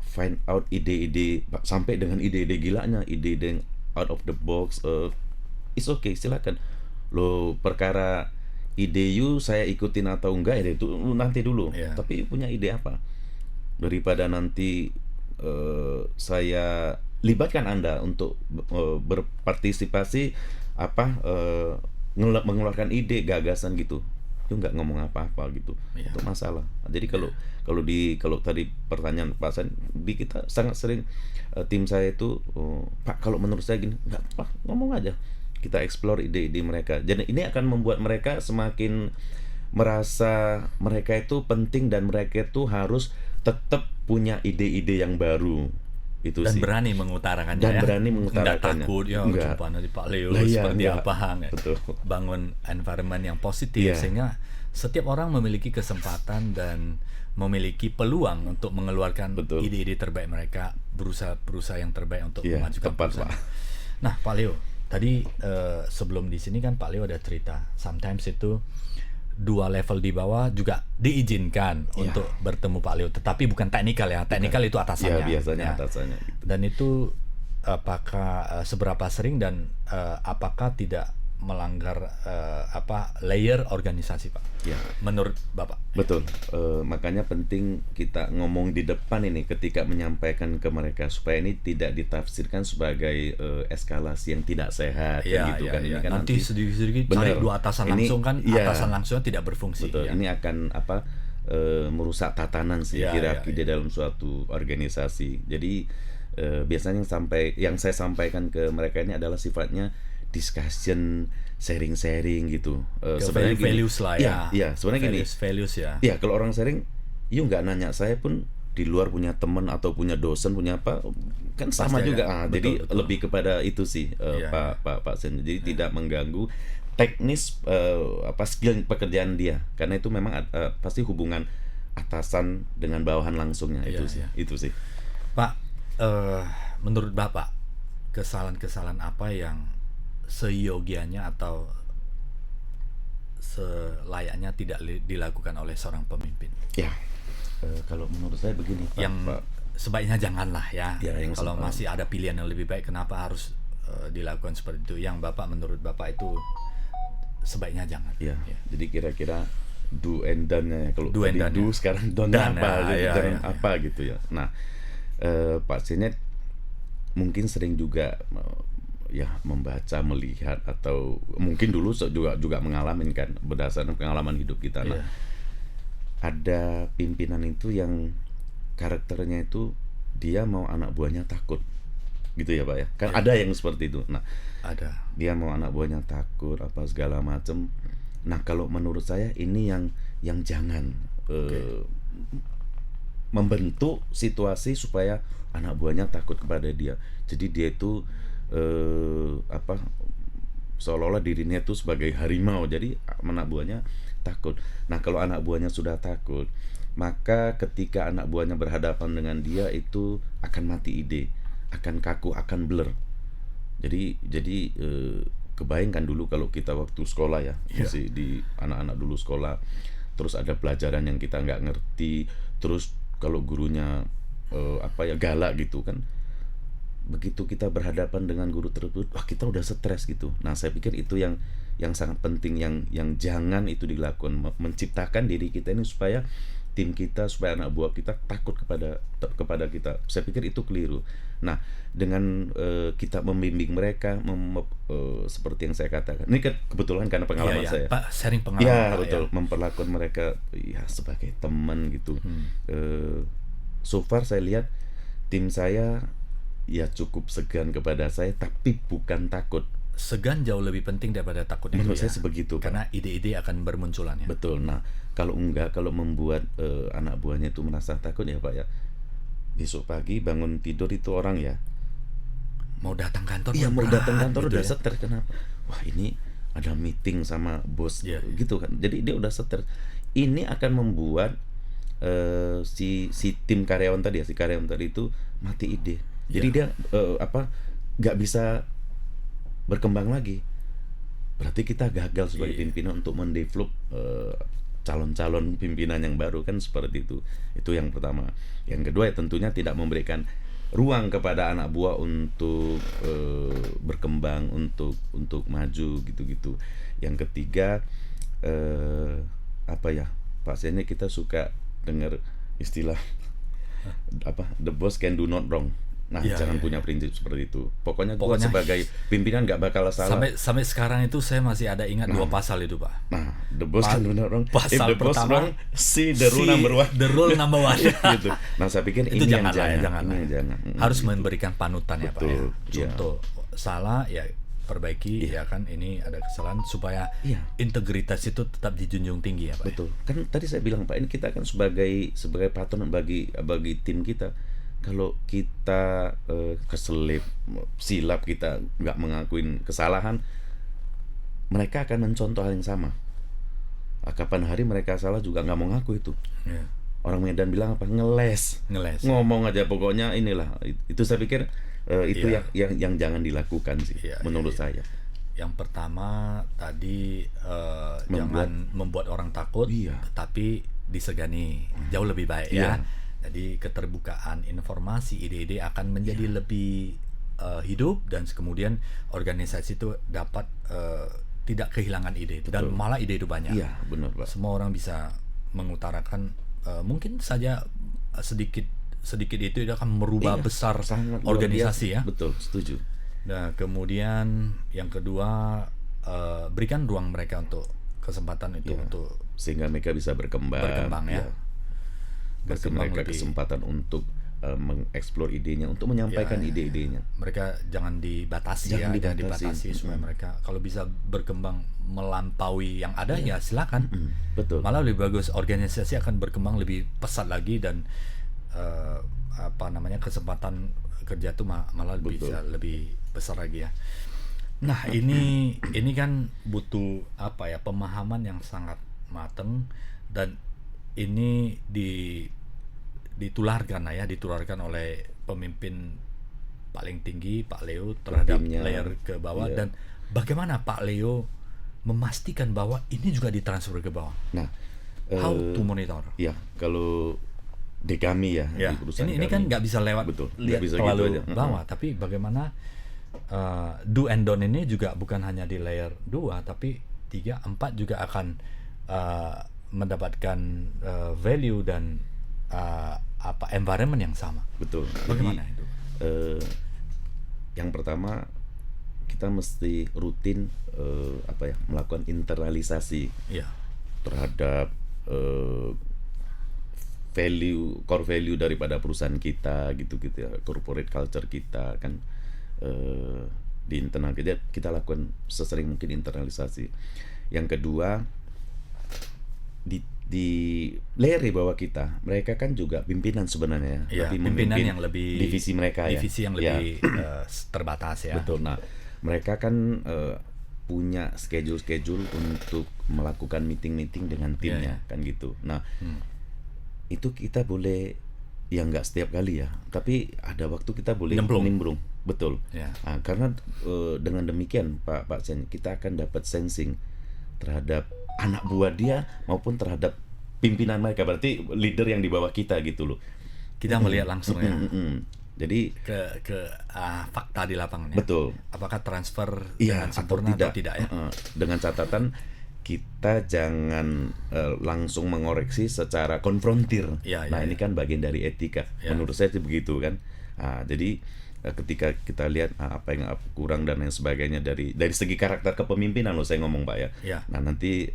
find out ide-ide, sampai dengan ide-ide gilanya, ide-ide yang out of the box. It's okay, silakan. Lo perkara ide saya ikutin atau enggak ya itu nanti dulu. Tapi punya ide apa? Daripada nanti saya libatkan Anda untuk berpartisipasi mengeluarkan ide, gagasan gitu, itu nggak ngomong apa-apa gitu. Itu masalah. Jadi kalau tadi pertanyaan Pak San, di kita sangat sering tim saya itu Pak, kalau menurut saya gini, nggak apa, ngomong aja, kita explore ide-ide mereka. Jadi ini akan membuat mereka semakin merasa mereka itu penting dan mereka itu harus tetap punya ide-ide yang baru. Itu dan sih. Berani mengutarakannya. Nggak takut jumpa nanti Pak Leo seperti apa. Bangun environment yang positif sehingga setiap orang memiliki kesempatan dan memiliki peluang untuk mengeluarkan ide-ide terbaik mereka, berusaha yang terbaik untuk memajukan perusahaan. Nah Pak Leo, tadi sebelum di sini kan Pak Leo ada cerita, sometimes itu 2 level di bawah juga diizinkan untuk bertemu Pak Leo, tetapi bukan teknikal ya. Teknikal itu atasannya. Biasanya atasannya. Dan itu apakah seberapa sering dan apakah tidak melanggar layer organisasi, Pak. Ya. Menurut Bapak. Betul. Makanya penting kita ngomong di depan ini ketika menyampaikan ke mereka supaya ini tidak ditafsirkan sebagai eskalasi yang tidak sehat Ya, gitu ya, kan. ya. Ini kan Nanti sedikit-sedikit cari bener. dua atasan Ini, langsung kan, ya, atasan langsungnya tidak berfungsi. betul. Ya. Ini akan merusak tatanan sih Ya, hierarki ya, di dalam suatu organisasi. Jadi biasanya yang saya sampaikan ke mereka ini adalah sifatnya discussion, sharing gitu. Sebenarnya gini, Values lah ya. Iya, sebenarnya Values ya. Iya, kalau orang sharing, yuk nggak nanya saya pun di luar punya teman atau punya dosen punya apa kan sama Pasti juga. ada. Betul, Jadi betul. lebih kepada itu sih Iya, Pak Sen. Jadi tidak mengganggu teknis skill pekerjaan dia karena itu memang pasti hubungan atasan dengan bawahan langsungnya. Iya, Itu sih. Pak, menurut Bapak kesalahan-kesalahan apa yang seyogianya atau selayaknya tidak dilakukan oleh seorang pemimpin? Ya, kalau menurut saya begini Pak. Yang sebaiknya janganlah ya. Ya, yang kalau masih ada pilihan yang lebih baik, kenapa harus dilakukan seperti itu? Yang menurut Bapak itu sebaiknya jangan. Ya. Jadi kira-kira do and done-nya ya. Kalau Do and tadi done-nya. do sekarang done apa gitu, jangan apa ya. gitu ya. Nah, Pak Senet mungkin sering juga ya membaca, melihat atau mungkin dulu juga mengalami kan berdasarkan pengalaman hidup kita. Nah, ada pimpinan itu yang karakternya itu dia mau anak buahnya takut. Gitu ya, Pak ya. Kan ada yang seperti itu. Nah, ada. Dia mau anak buahnya takut apa segala macam. Nah, kalau menurut saya ini yang jangan membentuk situasi supaya anak buahnya takut kepada dia. Jadi dia itu seolah-olah dirinya itu sebagai harimau. Jadi anak buahnya takut. Nah, kalau anak buahnya sudah takut, maka ketika anak buahnya berhadapan dengan dia itu akan mati ide, akan kaku, akan blur. Jadi kebayangkan dulu kalau kita waktu sekolah ya, masih di anak-anak dulu sekolah, terus ada pelajaran yang kita nggak ngerti, terus kalau gurunya galak gitu kan, begitu kita berhadapan dengan guru tersebut, wah kita udah stres gitu. Nah, saya pikir itu yang sangat penting, yang jangan itu dilakukan, menciptakan diri kita ini supaya tim kita, supaya anak buah kita takut kepada kita. Saya pikir itu keliru. Nah, dengan kita membimbing mereka seperti yang saya katakan, ini kan kebetulan karena pengalaman saya. Pak, sharing pengalaman. Ya, Pak, betul. Memperlakukan mereka ya sebagai teman gitu. So far saya lihat tim saya ya cukup segan kepada saya, tapi bukan takut. Segan jauh lebih penting daripada takut. Menurut itu saya sebegitu, Pak. Karena ide-ide akan bermunculan ya. Betul. Nah, kalau membuat anak buahnya itu merasa takut ya Pak ya, besok pagi bangun tidur itu orang ya mau datang kantor. Iya, mau datang kantor gitu udah stres. Kenapa? Wah, ini ada meeting sama bos gitu kan. Jadi dia udah stres. Ini akan membuat si tim karyawan tadi itu mati ide. Jadi dia nggak bisa berkembang lagi. Berarti kita gagal sebagai pimpinan untuk mendevelop calon-calon pimpinan yang baru kan, seperti itu. Itu yang pertama. Yang kedua ya tentunya tidak memberikan ruang kepada anak buah untuk berkembang, untuk maju gitu-gitu. Yang ketiga Pak Seni, kita suka dengar istilah the boss can do not wrong. Nah, jangan punya prinsip seperti itu. Pokoknya gua sebagai pimpinan nggak bakal salah. Sampai sekarang itu saya masih ada ingat dua pasal itu, Pak. Nah, the boss can do not wrong. Pasal If the boss pertama, wrong, see the rule number one. The rule number one. Gitu. Nah, saya pikir itu ini jangan. jangan. Harus memberikan panutan ya, Pak ya. Betul. Contoh salah ya perbaiki ya kan, ini ada kesalahan supaya integritas itu tetap dijunjung tinggi ya, Pak. Betul. Kan tadi saya bilang Pak, ini kita kan sebagai patronan bagi tim kita. Kalau kita keselip, silap, kita nggak mengakuin kesalahan, mereka akan mencontoh hal yang sama. Kapan hari mereka salah juga nggak mau ngaku itu. Orang Medan bilang apa? Ngeles. Ngomong aja pokoknya inilah. Itu saya pikir itu yang jangan dilakukan sih, menurut saya. Yang pertama tadi jangan membuat orang takut, tapi disegani. Jauh lebih baik ya. Jadi keterbukaan informasi, ide-ide akan menjadi lebih hidup, dan kemudian organisasi itu dapat tidak kehilangan ide itu, dan malah ide itu banyak. Iya, benar Pak. Semua orang bisa mengutarakan, mungkin saja sedikit itu akan merubah besar sangat luar organisasi biasa. ya. Betul, setuju. Nah, kemudian yang kedua, berikan ruang mereka untuk kesempatan itu untuk Sehingga mereka bisa berkembang ya. Kasih mereka kesempatan untuk mengeksplor idenya, untuk menyampaikan ide-idenya. Mereka jangan dibatasi, jangan dibatasi supaya mereka kalau bisa berkembang melampaui yang ada ya silakan. Betul. Malah lebih bagus, organisasi akan berkembang lebih pesat lagi, dan kesempatan kerja itu malah bisa lebih besar lagi ya. Nah, ini kan butuh pemahaman yang sangat matang, dan ini ditularkan oleh pemimpin paling tinggi Pak Leo terhadap layer ke bawah. Dan bagaimana Pak Leo memastikan bahwa ini juga ditransfer ke bawah? Nah, how to monitor? Ya, kalau di kami di perusahaan ini kan nggak bisa lewat lihat bisa terlalu gitu aja. Bawah, tapi bagaimana do and don't ini juga bukan hanya di layer 2, tapi 3, 4 juga akan mendapatkan value dan environment yang sama. Betul. Bagaimana itu? Yang pertama, kita mesti rutin melakukan internalisasi terhadap core value daripada perusahaan kita gitu ya, corporate culture kita kan di internal kita lakukan sesering mungkin internalisasi. Yang kedua, di layer di bawah kita, mereka kan juga pimpinan sebenarnya, tapi pimpinan yang lebih divisi mereka yang lebih terbatas ya. Betul. Nah, mereka kan punya schedule untuk melakukan meeting dengan timnya kan gitu. Nah, itu kita boleh nggak setiap kali ya, tapi ada waktu kita boleh nimbrung. Betul. Nah, karena dengan demikian Pak Chen, kita akan dapat sensing terhadap anak buah dia maupun terhadap pimpinan mereka, berarti leader yang di bawah kita gitu loh. Kita melihat langsung ya. Jadi ke fakta di lapangan ya. Betul. Apakah transfer dengan sempurna atau tidak ya? Dengan catatan kita jangan langsung mengoreksi secara konfrontir. Ini kan bagian dari etika. Menurut saya itu begitu kan. Jadi ketika kita lihat apa yang kurang dan lain sebagainya dari segi karakter kepemimpinan saya ngomong Pak ya. Nah, nanti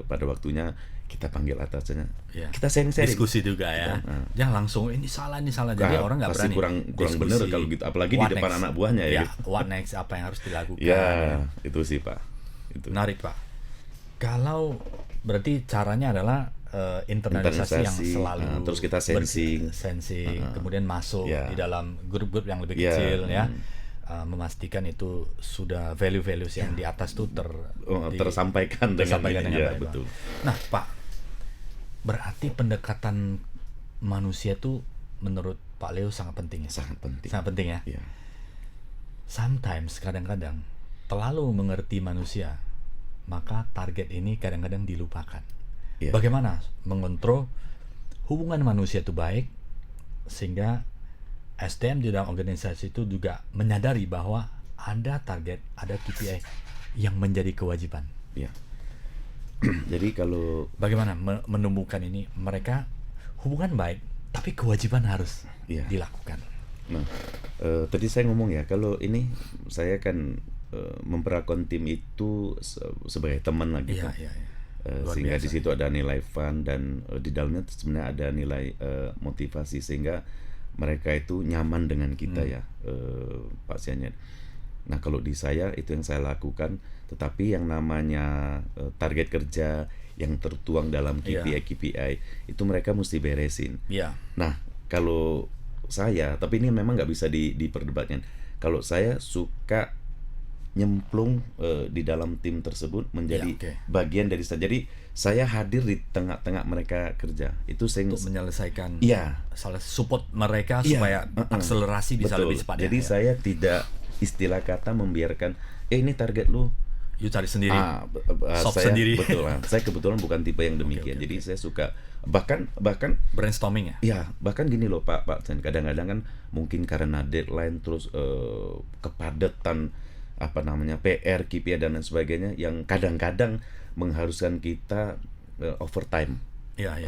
pada waktunya kita panggil atasnya. Kita sharing diskusi juga ya. Jangan langsung ini salah. Jadi orang nggak berani. kurang bener kalau gitu, apalagi di depan anak buahnya ya. What next, apa yang harus dilakukan. Itu sih Pak. Itu. Menarik Pak. Kalau berarti caranya adalah internalisasi yang selalu terus kita sensing, kemudian masuk di dalam grup-grup yang lebih kecil ya, memastikan itu sudah values yang di atas itu tersampaikan dengan baik. Betul. Nah Pak, berarti pendekatan manusia itu menurut Pak Leo sangat penting ya? Sangat penting ya? Sometimes, kadang-kadang terlalu mengerti manusia, maka target ini kadang-kadang dilupakan. Bagaimana mengontrol hubungan manusia itu baik sehingga SDM di dalam organisasi itu juga menyadari bahwa ada target, ada KPI yang menjadi kewajiban. Jadi kalau bagaimana menumbuhkan ini, mereka hubungan baik tapi kewajiban harus dilakukan. Nah, tadi saya ngomong ya, kalau ini saya kan memperlakukan tim itu sebagai teman lagi kan. Sehingga di situ ada nilai fun dan di dalamnya sebenarnya ada nilai motivasi sehingga mereka itu nyaman dengan kita pasiennya. Nah, kalau di saya itu yang saya lakukan, tetapi yang namanya target kerja yang tertuang dalam KPI itu mereka mesti beresin. Nah, kalau saya, tapi ini memang nggak bisa diperdebatkan. Kalau saya suka nyemplung di dalam tim tersebut menjadi bagian dari saya. Jadi saya hadir di tengah-tengah mereka kerja. Itu saya untuk menyelesaikan salah support mereka supaya akselerasi bisa lebih cepat. Jadi saya tidak istilah kata membiarkan ini target lu, you cari sendiri. Saya sendiri. Betul. Saya kebetulan bukan tipe yang demikian. Jadi saya suka bahkan brainstorming ya. Ya, bahkan gini loh Pak, kadang-kadang kan mungkin karena deadline terus kepadatan PR, KPI dan lain sebagainya yang kadang-kadang mengharuskan kita overtime. Ya.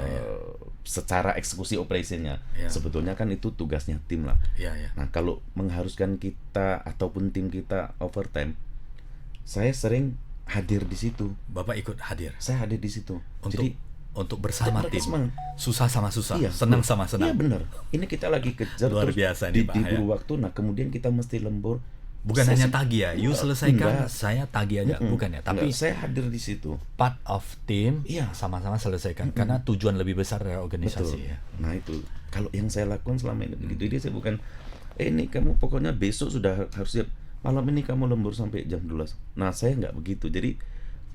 Secara eksekusi operasinya, Ya. sebetulnya kan itu tugasnya tim lah. Ya. Nah, kalau mengharuskan kita ataupun tim kita overtime, saya sering hadir di situ. Bapak ikut hadir Saya hadir di situ. untuk bersama mereka tim. semangat. Susah sama susah, Iya, senang sama senang. Iya benar. Ini kita lagi kejar Luar terus biasa nih, Pak, diburu waktu. Nah, kemudian kita mesti lembur. Bukan Saya hanya tagih ya, you selesaikan, enggak. saya tagih aja, bukan ya. Tapi Enggak, saya hadir di situ. part of team, Iya. sama-sama selesaikan karena tujuan lebih besar dari organisasi. Betul. Ya. Nah, itu kalau yang saya lakukan selama ini begitu. Jadi saya bukan ini kamu pokoknya besok sudah harus siap. Malam ini kamu lembur sampai jam 12. Nah, saya nggak begitu. Jadi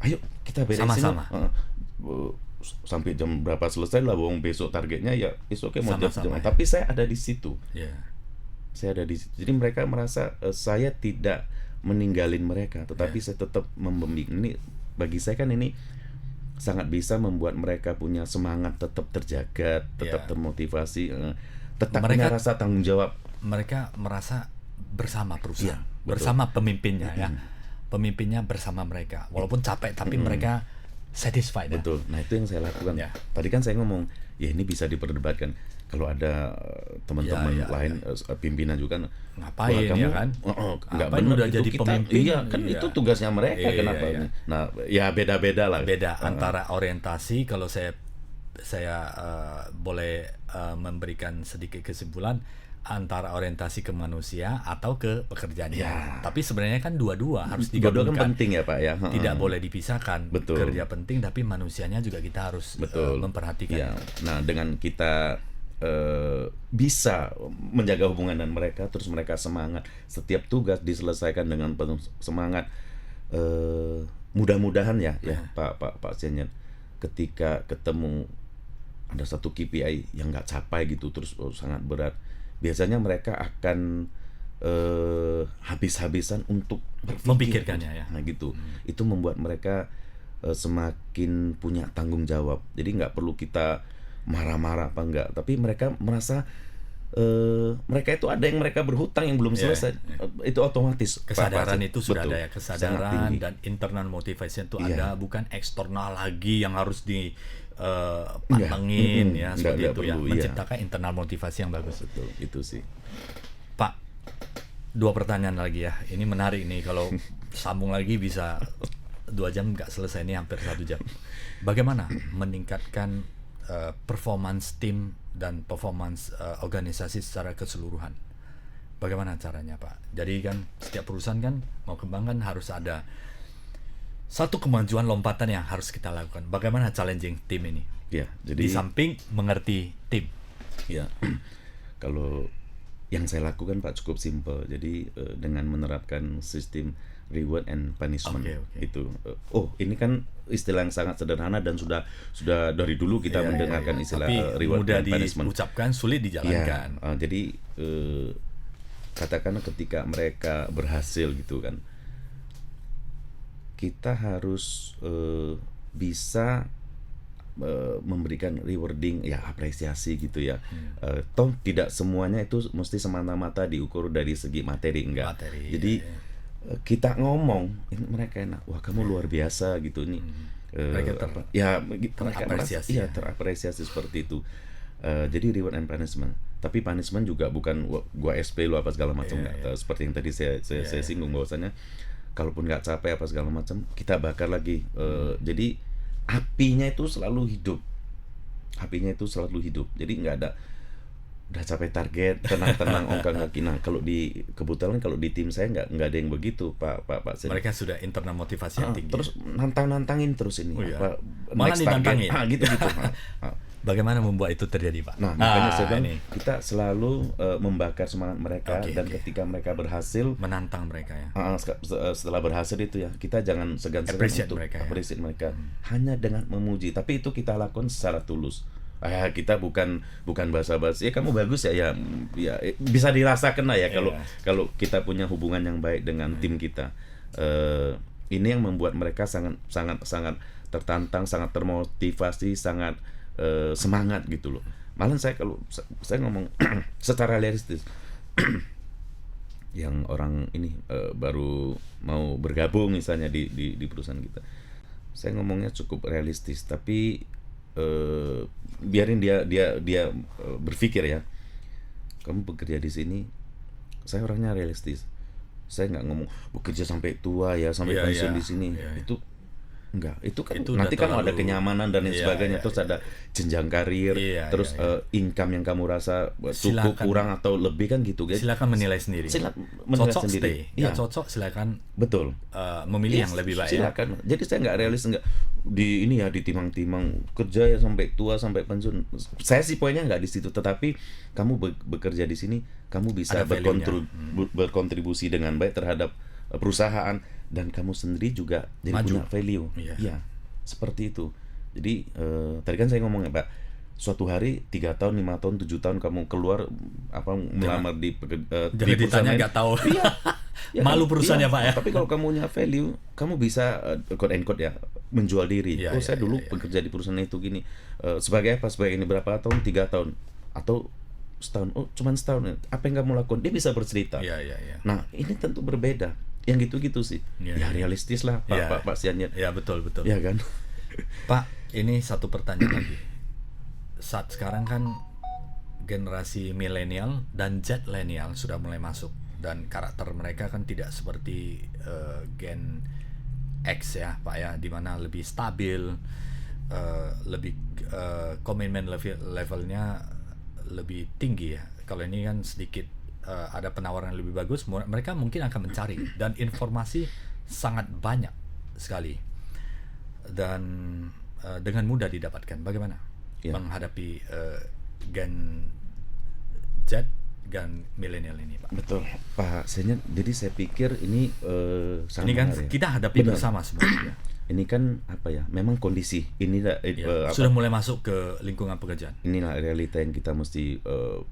ayo kita beresin Sama-sama. Sampai jam berapa selesai lah, wong besok targetnya ya oke mau Sama-sama, jam. ya. Tapi saya ada di situ. Ya. Saya ada di situ. Jadi mereka merasa saya tidak meninggalin mereka, tetapi saya tetap membimbing. Ini bagi saya kan ini sangat bisa membuat mereka punya semangat tetap terjaga, tetap termotivasi, tetap punya rasa tanggung jawab. Mereka merasa bersama perusahaan, Iya, bersama pemimpinnya ya. Pemimpinnya bersama mereka. Walaupun capek tapi mereka satisfied. Betul. Nah, itu yang saya lakukan. Ya. Tadi kan saya ngomong, ya ini bisa diperdebatkan. Kalau ada teman-teman lain pimpinan juga ngapain ya kan? Nggak benar benar udah itu jadi kita, pemimpin. iya kan itu tugasnya mereka, kenapa? Iya. Nah, ya beda-beda lah. Beda antara orientasi. Kalau saya boleh memberikan sedikit kesimpulan, antara orientasi ke manusia atau ke pekerjaannya. Ya. Tapi sebenarnya kan dua-dua harus Dua-dua digabungkan. kan penting ya Pak ya. Tidak boleh dipisahkan. Betul. Kerja penting tapi manusianya juga kita harus memperhatikan. Ya. Nah, dengan kita bisa menjaga hubungan dengan mereka, terus mereka semangat, setiap tugas diselesaikan dengan penuh semangat. Mudah-mudahan ya Pak Senyen, ketika ketemu ada satu KPI yang nggak capai gitu, terus sangat berat, biasanya mereka akan habis-habisan untuk memikirkannya ya. Nah gitu, itu membuat mereka semakin punya tanggung jawab. Jadi nggak perlu kita marah-marah apa enggak, tapi mereka merasa mereka itu ada yang mereka berhutang yang belum selesai. Itu otomatis kesadaran itu sudah betul, ada ya, kesadaran dan internal motivation itu ada, bukan eksternal lagi yang harus di pantengin ya seperti itu ya, menciptakan internal motivasi yang bagus. Betul, itu sih. Pak, 2 pertanyaan lagi ya. Ini menarik nih, kalau sambung lagi bisa 2 jam nggak selesai, ini hampir 1 jam. Bagaimana meningkatkan performance tim dan performance organisasi secara keseluruhan? Bagaimana caranya Pak? Jadi kan setiap perusahaan kan mau kembangkan harus ada satu kemajuan lompatan yang harus kita lakukan. Bagaimana challenging tim ini? Ya, jadi di samping mengerti tim. Ya, kalau yang saya lakukan Pak cukup simpel. Jadi dengan menerapkan sistem reward and punishment. Itu ini kan istilah yang sangat sederhana dan sudah dari dulu kita mendengarkan istilah reward and punishment. Mudah diucapkan, sulit dijalankan. Jadi katakanlah ketika mereka berhasil gitu kan, kita harus bisa memberikan rewarding ya, apresiasi gitu ya. Toh tidak semuanya itu mesti semata-mata diukur dari segi materi, enggak. Jadi kita ngomong ini mereka enak, wah kamu luar biasa gitu nih. Mereka terapresiasi seperti itu. Jadi reward and punishment. Tapi punishment juga bukan gua SP lu apa segala macam, seperti yang tadi saya singgung bahwasanya kalaupun nggak capek apa segala macam, kita bakar lagi. Jadi apinya itu selalu hidup. Jadi nggak ada udah capai target tenang ongkang kaki. Nah, kalau kebetulan kalau di tim saya nggak ada yang begitu Pak Sen. Mereka sudah internal motivasi yang tinggi. Terus nantangin terus ini. Malah ditantangin. Gitu. Bagaimana membuat itu terjadi Pak? Nah, makanya saya bilang kita selalu membakar semangat mereka dan ketika mereka berhasil, menantang mereka ya. Setelah berhasil itu ya, kita jangan segan-segan untuk appreciate mereka. Hanya dengan memuji, tapi itu kita lakukan secara tulus. Kita bukan basa-basi. Kamu bagus ya bisa dirasakan lah ya kalau kita punya hubungan yang baik dengan tim kita. Ini yang membuat mereka sangat tertantang, sangat termotivasi, sangat semangat gitu loh. Malah kalau saya ngomong secara realistis, yang orang ini baru mau bergabung misalnya di perusahaan kita. Saya ngomongnya cukup realistis, tapi biarin dia berpikir ya. Kamu bekerja di sini, saya orangnya realistis. Saya nggak ngomong bekerja sampai tua ya, sampai pensiun di sini. Itu enggak, itu kan Itu nanti udah kan ada terlalu- kenyamanan dan lain sebagainya, terus ada jenjang karir, terus income yang kamu rasa cukup, Silakan. kurang atau lebih kan gitu guys. Silakan menilai sendiri. Menilai Cocok sendiri. stay, nggak cocok silakan Betul. memilih yang lebih baik. Ya. Silakan. Jadi saya nggak realis, nggak di ini ya ditimang-timang kerja ya sampai tua sampai pensiun. Saya sih poinnya nggak di situ, tetapi kamu bekerja di sini, kamu bisa Ada value-nya. berkontribusi dengan baik terhadap perusahaan, dan kamu sendiri juga jadi Maju. punya value. Iya. Iya, seperti itu. Jadi tadi kan saya ngomong ya Pak, suatu hari 3 tahun, 5 tahun, 7 tahun kamu keluar melamar di Jadi perusahaan ditanya lain. nggak tahu. Iya. Ya Malu kan? perusahaannya, Iya. Pak, ya. Tapi kalau kamu punya value, kamu bisa quote and quote ya, menjual diri. Iya, Saya iya, dulu iya. bekerja di perusahaan itu gini. Sebagai apa? Sebagai ini berapa tahun? 3 tahun atau setahun? Oh, cuman setahun. Apa yang kamu lakukan? Dia bisa bercerita. Iya. Nah, ini tentu berbeda. Yang gitu-gitu sih. Iya, Ya iya. realistis lah Iya. Pak Siannya. Ya betul. Ya kan? Pak, ini satu pertanyaan lagi. Saat sekarang kan generasi milenial dan Zillennial sudah mulai masuk, dan karakter mereka kan tidak seperti Gen X ya Pak ya, dimana lebih stabil, lebih komitmen levelnya lebih tinggi ya. Kalau ini kan sedikit ada penawaran yang lebih bagus, mereka mungkin akan mencari, dan informasi sangat banyak sekali dan dengan mudah didapatkan. Bagaimana menghadapi Gen Z dan milenial ini, Pak? Betul, Pak Senya. Jadi saya pikir ini sangat Ini kan menarik. kita hadapi Benar. bersama sebenarnya. Ini kan apa ya? Memang kondisi inilah Sudah mulai masuk ke lingkungan pekerjaan. inilah realita yang kita mesti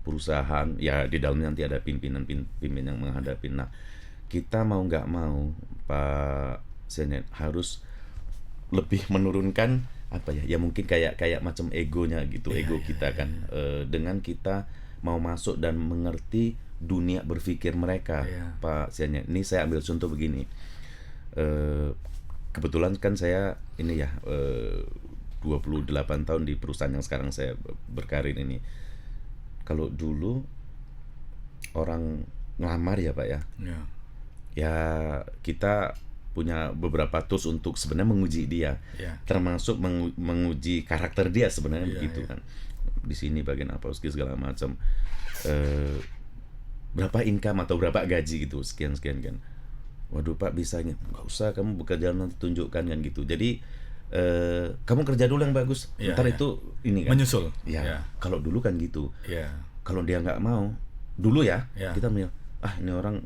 perusahaan ya, di dalamnya nanti ada pimpinan yang menghadapi. Nah, kita mau nggak mau Pak Senet harus lebih menurunkan apa ya? Ya mungkin kayak macam egonya gitu, ego kita kan dengan kita mau masuk dan mengerti dunia berpikir mereka, Pak Senet. Ini saya ambil contoh begini. Kebetulan kan saya ini ya 28 tahun di perusahaan yang sekarang saya berkarir ini. Kalau dulu orang ngelamar ya Pak ya, ya kita punya beberapa tools untuk sebenarnya menguji dia, termasuk menguji karakter dia sebenarnya begitu kan. Di sini bagian apa segala macam, berapa income atau berapa gaji gitu, sekian kan. Waduh Pak, bisanya nggak usah, kamu bekerja nanti tunjukkan kan gitu. Jadi kamu kerja dulu yang bagus, ntar itu ini kan menyusul. ya. Kalau dulu kan gitu. Iya. Kalau dia nggak mau dulu ya, kita bilang ini orang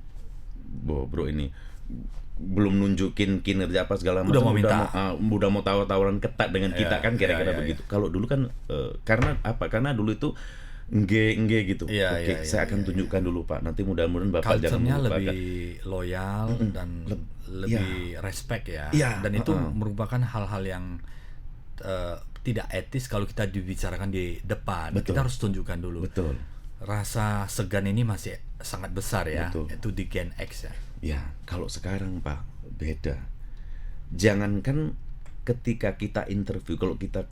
bro ini belum nunjukin kinerja apa segala macam, udah mau tawaran ketat dengan kita kan, kira-kira begitu. Kalau dulu kan karena apa? Karena dulu itu enggak gitu. Oke, saya akan tunjukkan dulu Pak. Nanti mudah-mudahan Bapak jangan melupakan. Lebih loyal dan lebih respect ya. Dan itu merupakan hal-hal yang tidak etis kalau kita dibicarakan di depan. Betul. Kita harus tunjukkan dulu. Betul. Rasa segan ini masih sangat besar ya. Betul. Itu di Gen X ya. Ya, kalau sekarang Pak beda. Jangankan ketika kita interview, kalau kita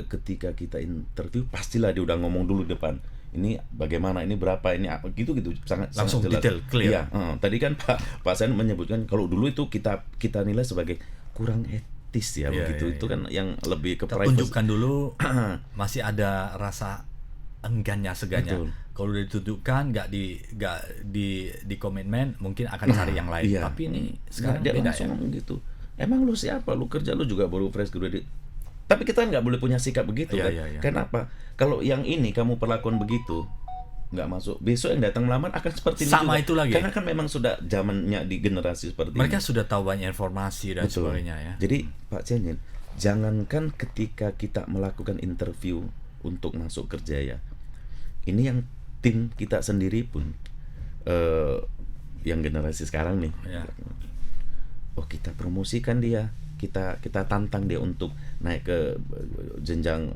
ketika kita interview pastilah dia udah ngomong dulu depan. Ini bagaimana, ini berapa, ini apa gitu sangat langsung jelas. Detail, clear. Iya, tadi kan Pak Sen menyebutkan kalau dulu itu kita nilai sebagai kurang etis ya, begitu. Itu kan yang lebih ke privacy. Tunjukkan dulu masih ada rasa enggannya, segannya. Kalau udah ditunjukkan nggak di komitmen, mungkin akan cari yang lain. Tapi ini sekarang dia beda langsung ya. ngomong gitu. Emang lu siapa? Lu kerja lu juga baru fresh graduate. Tapi kita nggak boleh punya sikap begitu kan? Kenapa? Kalau yang ini kamu perlakuan begitu, nggak masuk. Besok yang datang melamar akan seperti ini sama juga. Itu lagi. Karena kan memang sudah zamannya di generasi seperti mereka ini. sudah tahu banyak informasi dan sebagainya ya. Jadi Pak Cenyin, jangankan ketika kita melakukan interview untuk masuk kerja ya, ini yang tim kita sendiri pun yang generasi sekarang nih, kita promosikan dia, kita tantang dia untuk naik ke jenjang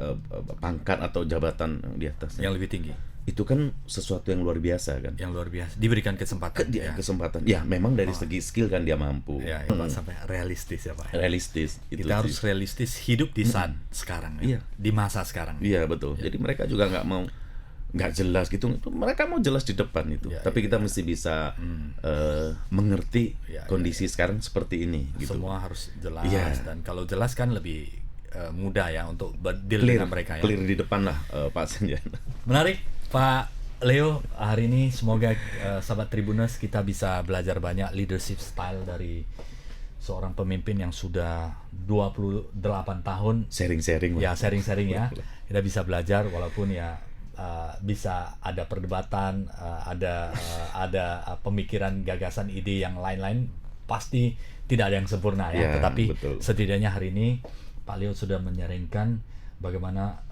pangkat atau jabatan di atasnya yang lebih tinggi. itu kan sesuatu yang luar biasa kan. Yang luar biasa, diberikan kesempatan. Dia kesempatan. Ya, memang dari segi skill kan dia mampu. Ya, Pak, sampai realistis ya Pak. Realistis. Itu Kita sih. harus realistis hidup di saat sekarang ya. Iya. Di masa sekarang. Iya betul. Jadi mereka juga nggak jelas gitu. Mereka mau jelas di depan itu. Tapi kita mesti bisa mengerti kondisi sekarang seperti ini. Gitu. Semua harus jelas dan kalau jelas kan lebih mudah ya untuk deal dengan mereka ya. Clear di depan lah Pak Sanjan. Menarik Pak Leo, hari ini semoga sahabat Tribuners kita bisa belajar banyak leadership style dari seorang pemimpin yang sudah 28 tahun. Sharing-sharing. Ya, sharing-sharing ya. Kita bisa belajar walaupun ya bisa ada perdebatan, ada pemikiran, gagasan, ide yang lain-lain, pasti tidak ada yang sempurna ya. Tetapi betul. Setidaknya hari ini Pak Leo sudah menyaringkan bagaimana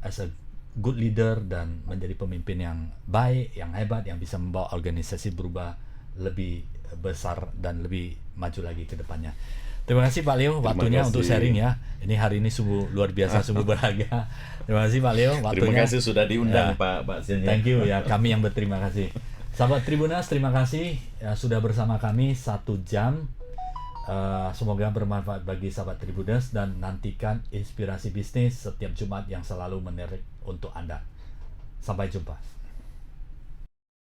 as a good leader dan menjadi pemimpin yang baik, yang hebat, yang bisa membawa organisasi berubah lebih besar dan lebih maju lagi ke depannya. Terima kasih Pak Leo waktunya untuk sharing ya. Ini hari ini sungguh luar biasa, sungguh berharga. Terima kasih Pak Leo waktunya. Terima kasih sudah diundang Pak Sen. Thank you ya, kami yang berterima kasih. Sahabat Tribuners, terima kasih ya, sudah bersama kami 1 jam. Semoga bermanfaat bagi sahabat Tribuners dan nantikan inspirasi bisnis setiap Jumat yang selalu menarik untuk Anda. Sampai jumpa.